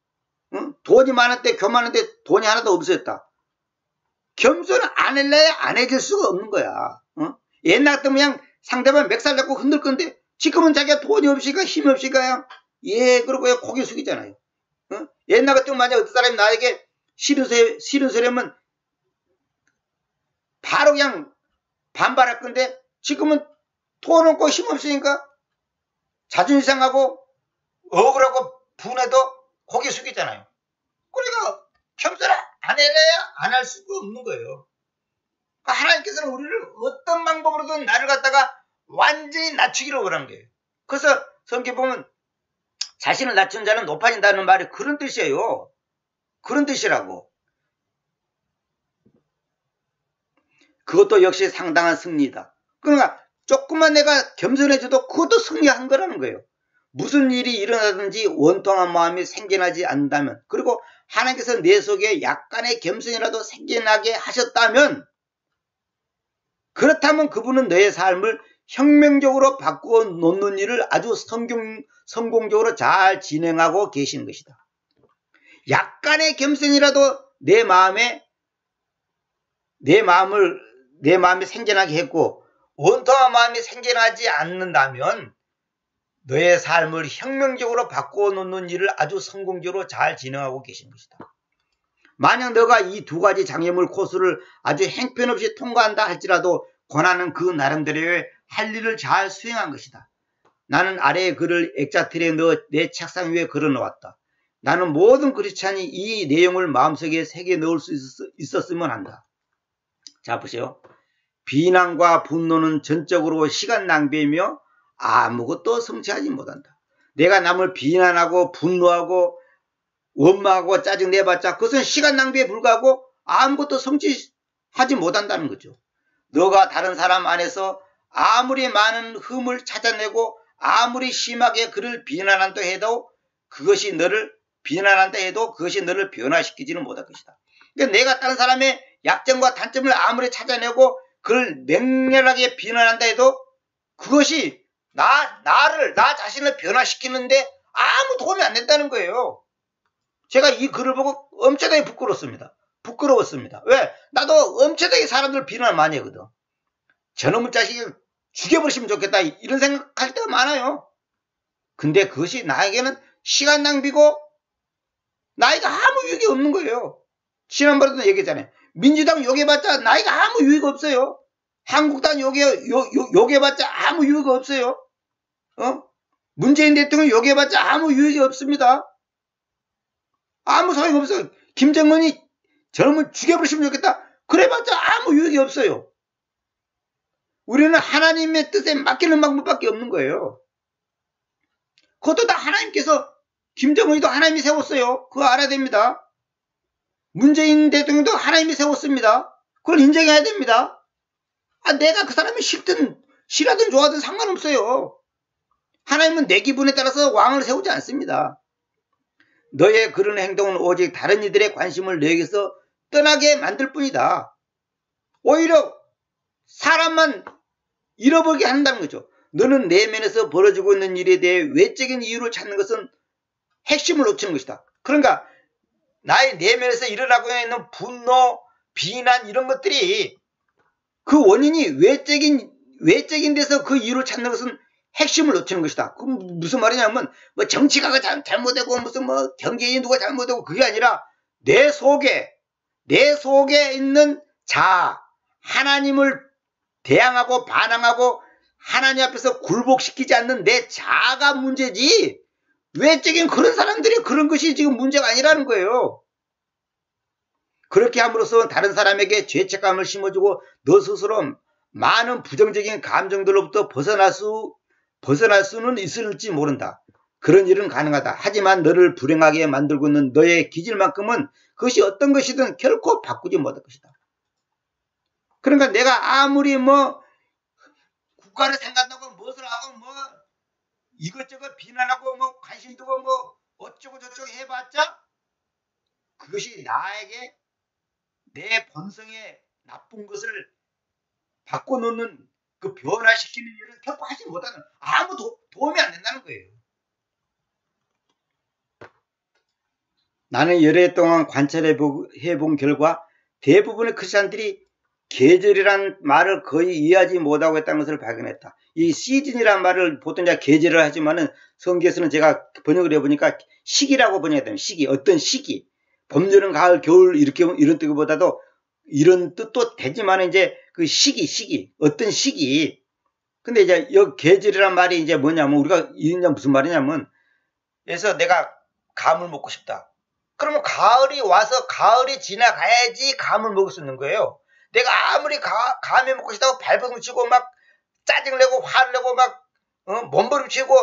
돈이 많은데 교만한데 돈이 하나도 없었다. 겸손을 안 할래야 안 해줄 수가 없는 거야. 옛날 같으면 그냥 상대방 멱살 잡고 흔들 건데 지금은 자기가 돈이 없으니까 힘이 없으니까 그러고 그냥 고개 숙이잖아요. 옛날 같으면 만약 어떤 사람이 나에게 싫은 소리면 바로 그냥 반발할 건데 지금은 돈 없고 힘 없으니까 자존심 상하고 억울하고 분해도 고개 숙이잖아요. 그러니까 겸손을 안 해야 안 할 수가 없는 거예요. 그러니까 하나님께서는 우리를 어떤 방법으로든 나를 갖다가 완전히 낮추기를 원하는 거예요. 그래서 성경 보면 자신을 낮춘 자는 높아진다는 말이 그런 뜻이에요. 그런 뜻이라고. 그것도 역시 상당한 승리다. 그러니까 조금만 내가 겸손해져도 그것도 승리한 거라는 거예요. 무슨 일이 일어나든지 원통한 마음이 생겨나지 않는다면, 그리고 하나님께서 내 속에 약간의 겸손이라도 생겨나게 하셨다면, 그렇다면 그분은 너의 삶을 혁명적으로 바꾸어 놓는 일을 아주 성공적으로 잘 진행하고 계시는 것이다. 약간의 겸손이라도 내 마음에 생겨나게 했고 원통한 마음이 생겨나지 않는다면 너의 삶을 혁명적으로 바꾸어 놓는 일을 아주 성공적으로 잘 진행하고 계신 것이다. 만약 너가 이 두 가지 장애물 코스를 아주 행편없이 통과한다 할지라도 고난은 그 나름대로의 할 일을 잘 수행한 것이다. 나는 아래의 글을 액자틀에 넣어 내 책상 위에 걸어놓았다. 나는 모든 크리스찬이 이 내용을 마음속에 새겨 넣을 수 있었으면 한다. 자, 보세요. 비난과 분노는 전적으로 시간 낭비이며 아무것도 성취하지 못한다. 내가 남을 비난하고 분노하고 원망하고 짜증내봤자 그것은 시간 낭비에 불과하고 아무것도 성취하지 못한다는 거죠. 너가 다른 사람 안에서 아무리 많은 흠을 찾아내고 아무리 심하게 그를 비난한다 해도 그것이 너를 변화시키지는 못할 것이다. 그러니까 내가 다른 사람의 약점과 단점을 아무리 찾아내고 그를 맹렬하게 비난한다 해도 그것이 나 자신을 변화시키는데 아무 도움이 안 된다는 거예요. 제가 이 글을 보고 엄청나게 부끄러웠습니다. 왜? 나도 엄청나게 사람들 비난을 많이 하거든. 저놈의 자식을 죽여버리시면 좋겠다 이런 생각할 때가 많아요. 근데 그것이 나에게는 시간 낭비고 나에게 아무 유익이 없는 거예요. 지난번에도 얘기했잖아요. 민주당 욕해봤자 나에게 아무 유익 없어요. 한국당 욕해봤자 아무 유익이 없어요. 문재인 대통령 욕해봤자 아무 유익이 없습니다. 아무 소용이 없어요. 김정은이 저놈을 죽여버리시면 좋겠다. 그래봤자 아무 유익이 없어요. 우리는 하나님의 뜻에 맡기는 방법밖에 없는 거예요. 그것도 다 하나님께서, 김정은이도 하나님이 세웠어요. 그거 알아야 됩니다. 문재인 대통령도 하나님이 세웠습니다. 그걸 인정해야 됩니다. 내가 그 사람이 싫어하든 좋아하든 상관없어요. 하나님은 내 기분에 따라서 왕을 세우지 않습니다. 너의 그런 행동은 오직 다른 이들의 관심을 너에게서 떠나게 만들 뿐이다. 오히려 사람만 잃어버리게 한다는 거죠. 너는 내면에서 벌어지고 있는 일에 대해 외적인 이유를 찾는 것은 핵심을 놓치는 것이다. 그러니까 나의 내면에서 일어나고 있는 분노, 비난 이런 것들이 그 원인이 외적인 데서 그 이유를 찾는 것은 핵심을 놓치는 것이다. 그럼 무슨 말이냐면 뭐 정치가가 잘못되고 무슨 뭐 경제인이 누가 잘못되고 그게 아니라 내 속에 있는 자아, 하나님을 대항하고 반항하고 하나님 앞에서 굴복시키지 않는 내 자아가 문제지 외적인 그런 사람들이 그런 것이 지금 문제가 아니라는 거예요. 그렇게 함으로써 다른 사람에게 죄책감을 심어주고 너 스스로 많은 부정적인 감정들로부터 벗어날 수는 있을지 모른다. 그런 일은 가능하다. 하지만 너를 불행하게 만들고 있는 너의 기질만큼은 그것이 어떤 것이든 결코 바꾸지 못할 것이다. 그러니까 내가 아무리 뭐 국가를 생각하고 무엇을 하고 뭐 이것저것 비난하고 뭐 관심 두고 뭐 어쩌고 저쩌고 해봤자 그것이 나에게 내 본성의 나쁜 것을 바꿔놓는 그 변화시키는 일을 결코 하지 못하는 아무 도움이 안 된다는 거예요. 나는 여러 해 동안 관찰해본 결과 대부분의 크리스찬들이 계절이란 말을 거의 이해하지 못하고 있다는 것을 발견했다. 이 시즌이란 말을 보통 제가 계절을 하지만은 성경에서는 제가 번역을 해보니까 시기라고 번역했다면 시기, 어떤 시기, 봄, 여름, 가을, 겨울 이런 뜻보다도 이런 뜻도 되지만 이제 그 시기, 어떤 시기. 근데 이제 이 계절이란 말이 이제 뭐냐면 우리가 이게 무슨 말이냐면 그래서 내가 감을 먹고 싶다. 그러면 가을이 와서 가을이 지나가야지 감을 먹을 수 있는 거예요. 내가 아무리 감이 먹고 싶다고 발버둥 치고 막 짜증내고 화를 내고 막 몸부림치고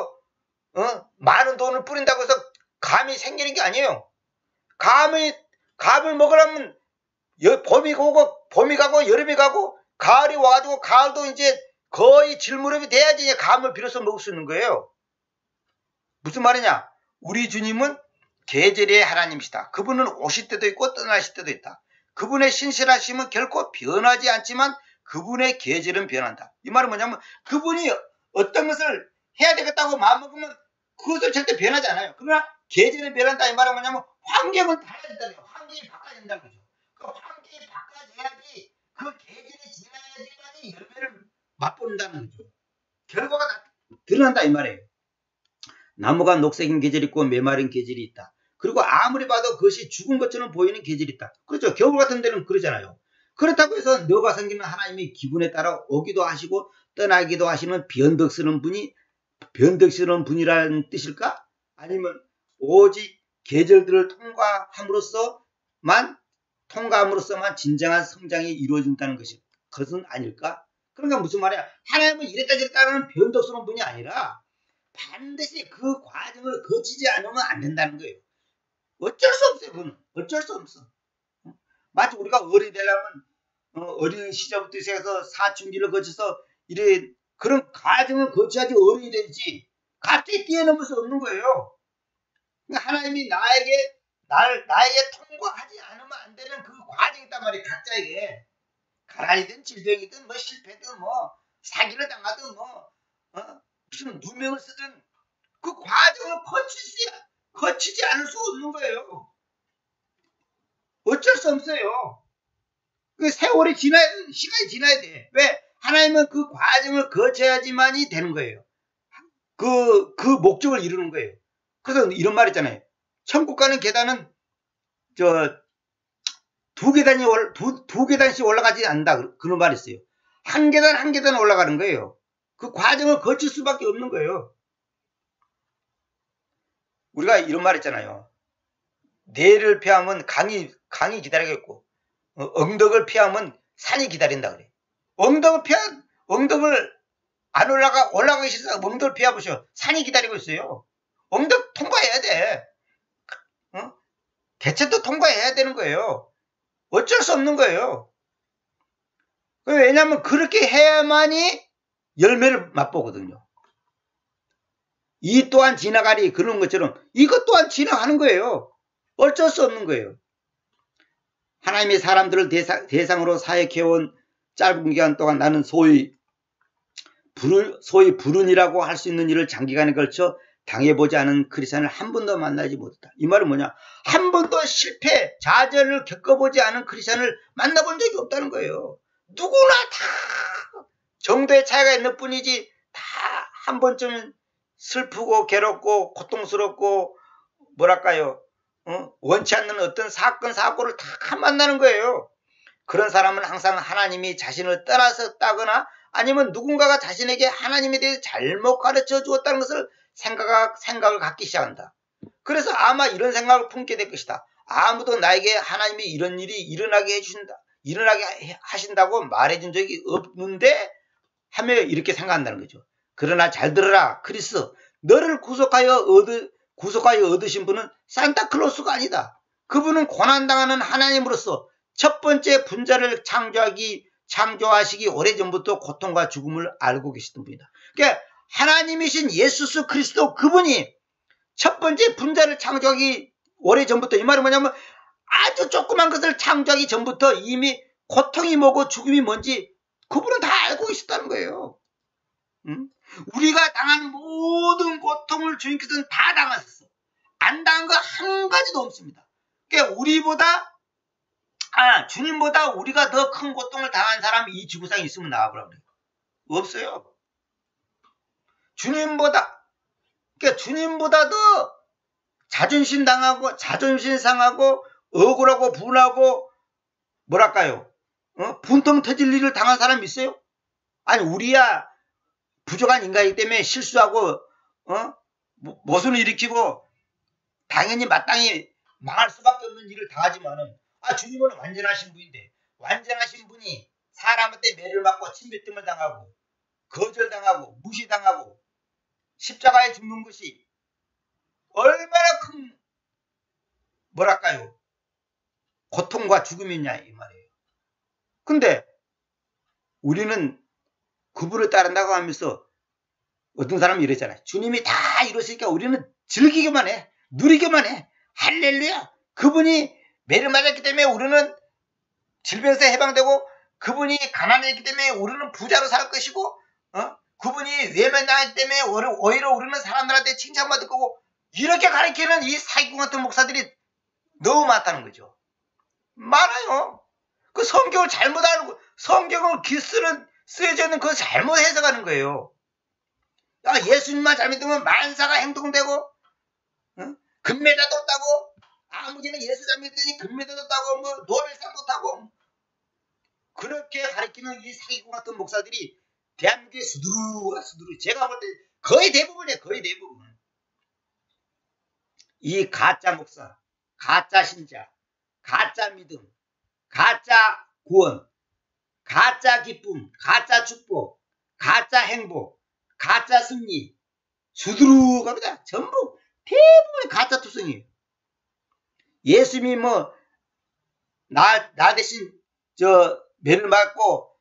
많은 돈을 뿌린다고 해서 감이 생기는 게 아니에요. 감을 먹으려면 봄이 가고 여름이 가고 가을이 와가지고 가을도 이제 거의 질무렵이 돼야지 이제 감을 비로소 먹을 수 있는 거예요. 무슨 말이냐? 우리 주님은 계절의 하나님이시다. 그분은 오실 때도 있고 떠나실 때도 있다. 그분의 신실하심은 결코 변하지 않지만 그분의 계절은 변한다. 이 말은 뭐냐면 그분이 어떤 것을 해야 되겠다고 마음먹으면 그것을 절대 변하지 않아요. 그러나 계절은 변한다. 이 말은 뭐냐면 환경은 달라진다는 거예요. 환경이 바꿔진다는 거죠. 그 환경이 바꿔져야지 그 계절이 지나야지만이 열매를 맛본다는 거죠. 결과가 드러난다 이 말이에요. 나무가 녹색인 계절이 있고 메마른 계절이 있다. 그리고 아무리 봐도 그것이 죽은 것처럼 보이는 계절이 있다. 그렇죠. 겨울 같은 데는 그러잖아요. 그렇다고 해서 너가 섬기는 하나님이 기분에 따라 오기도 하시고 떠나기도 하시는 변덕스러운 분이라는 뜻일까? 아니면 오직 계절들을 통과함으로써만 진정한 성장이 이루어진다는 것은 아닐까? 그러니까 무슨 말이야? 하나님은 이랬다 저랬다는 변덕스러운 분이 아니라 반드시 그 과정을 거치지 않으면 안 된다는 거예요. 어쩔 수 없어요. 그건 어쩔 수 없어. 마치 우리가 어른이 되려면 어린 시절부터 시작해서 사춘기를 거쳐서 이래 그런 과정을 거쳐야지 어른이 되지 갑자기 뛰어넘을 수 없는 거예요. 그러니까 하나님이 나에게 통과하지 않으면 안 되는 그 과정이 있단 말이에요. 각자에게 가난이든 질병이든 뭐 실패든 뭐 사기를 당하든 뭐 무슨 누명을 쓰든 그 과정을 거치지 않을 수 없는 거예요. 어쩔 수 없어요. 그 세월이 시간이 지나야 돼. 왜? 하나님은 그 과정을 거쳐야지만이 되는 거예요. 그 목적을 이루는 거예요. 그래서 이런 말 있잖아요. 천국 가는 계단은 두 계단씩 올라가지 않는다. 그런 말이 있어요. 한 계단 한 계단 올라가는 거예요. 그 과정을 거칠 수밖에 없는 거예요. 우리가 이런 말 했잖아요. 뇌를 피하면 강이 기다리겠고, 엉덕을 피하면 산이 기다린다 그래. 엉덕을 안 올라가기 싫어서 엉덕을 피해보셔. 산이 기다리고 있어요. 엉덕 통과해야 돼. 개체도 통과해야 되는 거예요. 어쩔 수 없는 거예요. 왜냐하면 그렇게 해야만이 열매를 맛보거든요. 이 또한 지나가리 그런 것처럼 이것 또한 지나가는 거예요. 어쩔 수 없는 거예요. 하나님이 사람들을 대상으로 사역해온 짧은 기간 동안 나는 소위 불운이라고 할 수 있는 일을 장기간에 걸쳐 당해보지 않은 크리스찬을 한 번도 만나지 못했다. 이 말은 뭐냐? 한 번도 실패, 좌절을 겪어보지 않은 크리스찬을 만나본 적이 없다는 거예요. 누구나 다 정도의 차이가 있는 뿐이지 다 한 번쯤은 슬프고 괴롭고 고통스럽고 뭐랄까요? 원치 않는 어떤 사건, 사고를 다 만나는 거예요. 그런 사람은 항상 하나님이 자신을 떠나셨다거나 아니면 누군가가 자신에게 하나님에 대해 잘못 가르쳐 주었다는 것을 생각을 갖기 시작한다. 그래서 아마 이런 생각을 품게 될 것이다. 아무도 나에게 하나님이 이런 일이 일어나게 하신다고 말해준 적이 없는데 하며 이렇게 생각한다는 거죠. 그러나 잘 들어라. 크리스, 너를 구속하여 얻으신 분은 산타클로스가 아니다. 그분은 고난당하는 하나님으로서 첫 번째 분자를 창조하시기 오래전부터 고통과 죽음을 알고 계시던 분이다. 그러니까 하나님이신 예수 그리스도 그분이 첫 번째 분자를 창조하기 오래전부터, 이 말은 뭐냐면 아주 조그만 것을 창조하기 전부터 이미 고통이 뭐고 죽음이 뭔지 그분은 다 알고 계셨다는 거예요. 우리가 당한 모든 고통을 주님께서는 다 당하셨어. 안 당한 거 한 가지도 없습니다. 그러니까 주님보다 우리가 더 큰 고통을 당한 사람이 이 지구상에 있으면 나와보라 그래요. 없어요. 주님보다 더 자존심 상하고 억울하고 분하고 뭐랄까요? 분통 터질 일을 당한 사람이 있어요? 아니 우리야 부족한 인간이기 때문에 실수하고 모순을 일으키고 당연히 마땅히 망할 수밖에 없는 일을 당하지만은 주님은 완전하신 분인데 완전하신 분이 사람한테 매를 맞고 침뱉음을 당하고 거절당하고 무시당하고 십자가에 죽는 것이 얼마나 큰 뭐랄까요 고통과 죽음이냐 이 말이에요. 근데 우리는 그분을 따른다고 하면서 어떤 사람이 이랬잖아요. 주님이 다 이러시니까 우리는 즐기기만 해. 누리기만 해. 할렐루야. 그분이 매를 맞았기 때문에 우리는 질병에서 해방되고 그분이 가난했기 때문에 우리는 부자로 살 것이고 그분이 외면당했기 때문에 오히려 우리는 사람들한테 칭찬받을 거고 이렇게 가르치는 이 사기꾼 같은 목사들이 너무 많다는 거죠. 많아요. 그 성경을 잘못 알고 성경을 쓰여져 있는 그거 잘못 해석하는 거예요. 예수님만 잘 믿으면 만사가 행동되고 금메달도 땄다고 아무개는 예수 잘 믿더니 금메달도 따고 뭐 노벨상도 타고 그렇게 가르치는 이 사기꾼 같은 목사들이 대한민국에 수두루 제가 볼 때 거의 대부분이에요. 거의 대부분. 이 가짜 목사, 가짜 신자, 가짜 믿음, 가짜 구원, 가짜 기쁨, 가짜 축복, 가짜 행복, 가짜 승리, 수두루 갑니다. 전부 대부분 가짜 투성이에요. 예수님이 나 대신 매를 맞고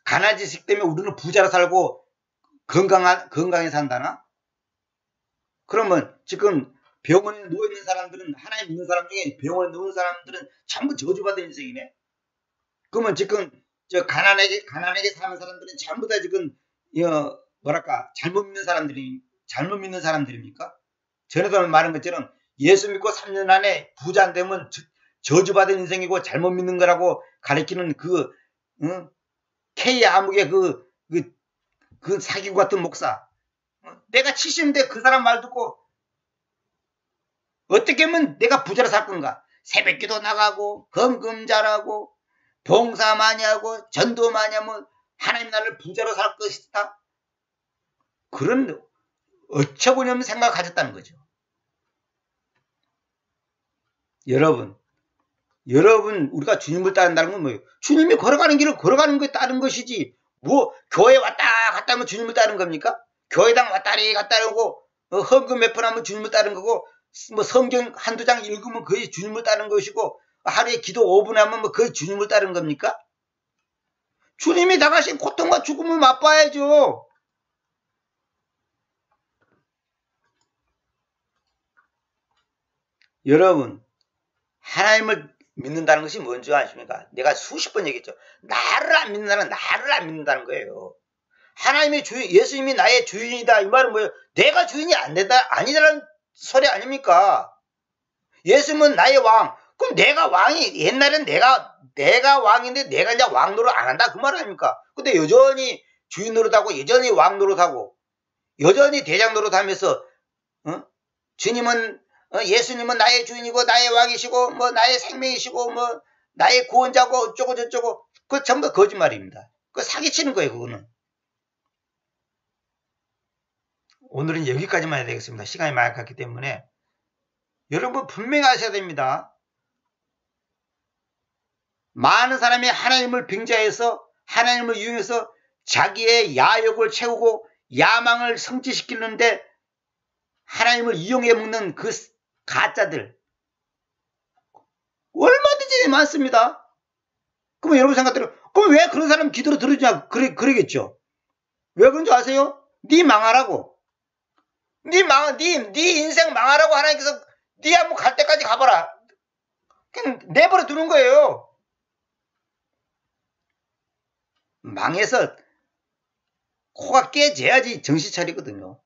가난지식 때문에 우리는 부자로 살고 건강하게 산다나? 그러면 지금 병원에 누워있는 사람들은 하나님 믿는 사람 중에 병원에 누운 사람들은 전부 저주받은 인생이네. 그러면 지금 가난하게 사는 사람들은 전부 다 지금 잘못 믿는 사람들입니까? 전에도 말한 것처럼 예수 믿고 3년 안에 부자 안 되면 저주받은 인생이고 잘못 믿는 거라고 가리키는 K 암흑의 그 사기꾼 같은 목사. 내가 70인데 그 사람 말 듣고 어떻게 하면 내가 부자로 살 건가? 새벽기도 나가고 금금 잘하고 봉사 많이 하고 전도 많이 하면 하나님 나라를 부자로 살 것이다. 그런 어처구니없는 생각을 가졌다는 거죠. 여러분 우리가 주님을 따른다는 건 뭐예요? 주님이 걸어가는 길을 걸어가는 거에 따른 것이지 뭐 교회 왔다 갔다 하면 주님을 따른 겁니까? 교회당 왔다리 갔다 오고 헌금 몇 푼 하면 주님을 따른 거고 뭐 성경 한두 장 읽으면 거의 주님을 따른 것이고 하루에 기도 5분 하면 뭐 거의 주님을 따른 겁니까? 주님이 나가신 고통과 죽음을 맛봐야죠. 여러분 하나님을 믿는다는 것이 뭔지 아십니까? 내가 수십 번 얘기했죠. 나를 안 믿는다는 거예요. 하나님의 주인, 예수님이 나의 주인이다. 이 말은 뭐예요? 내가 주인이 아니다라는 소리 아닙니까? 예수님은 나의 왕. 그럼 내가 왕이, 옛날엔 내가 왕인데 내가 이제 왕 노릇 안 한다. 그 말 아닙니까? 근데 여전히 주인 노릇하고, 여전히 왕 노릇하고, 여전히 대장 노릇하면서, 주님은, 예수님은 나의 주인이고, 나의 왕이시고, 뭐, 나의 생명이시고, 뭐, 나의 구원자고, 어쩌고 저쩌고, 그거 전부 다 거짓말입니다. 그거 사기치는 거예요, 그거는. 오늘은 여기까지만 해야 되겠습니다. 시간이 많이 갔기 때문에. 여러분 분명히 아셔야 됩니다. 많은 사람이 하나님을 빙자해서 하나님을 이용해서 자기의 야욕을 채우고 야망을 성취시키는데 하나님을 이용해 먹는 그 가짜들 얼마든지 많습니다. 그러면 여러분 생각대로 그럼 왜 그런 사람 기도로 들으냐 그러겠죠. 왜 그런 줄 아세요? 네 망하라고. 네 인생 망하라고 하나님께서 네 한번 갈 때까지 가봐라. 그냥 내버려 두는 거예요. 망해서 코가 깨져야지 정신 차리거든요.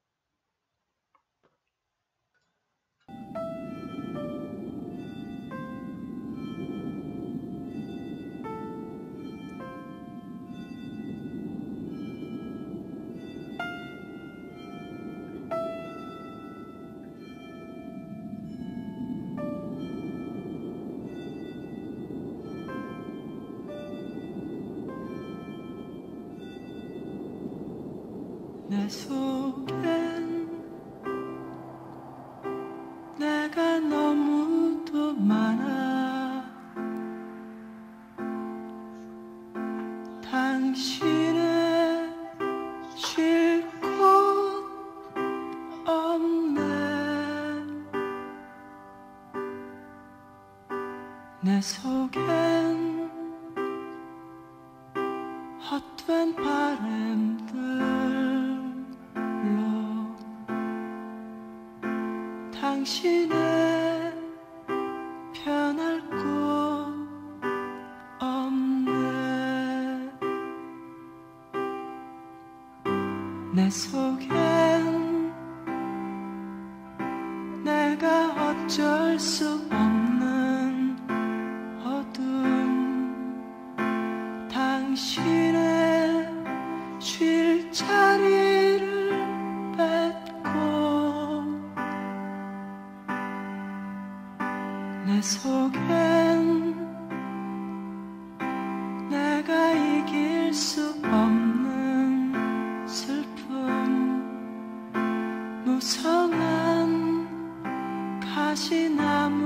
내 속엔 내가 너무도 많아 당신의 쉴 곳 없네 내 속엔 헛된 바람들 당신의 편할 곳 없네 내 속엔 내가 어쩔 수 없는 어둠 당신의 쉴 자리를 내 속엔 내가 이길 수 없는 슬픔 무성한 가시나무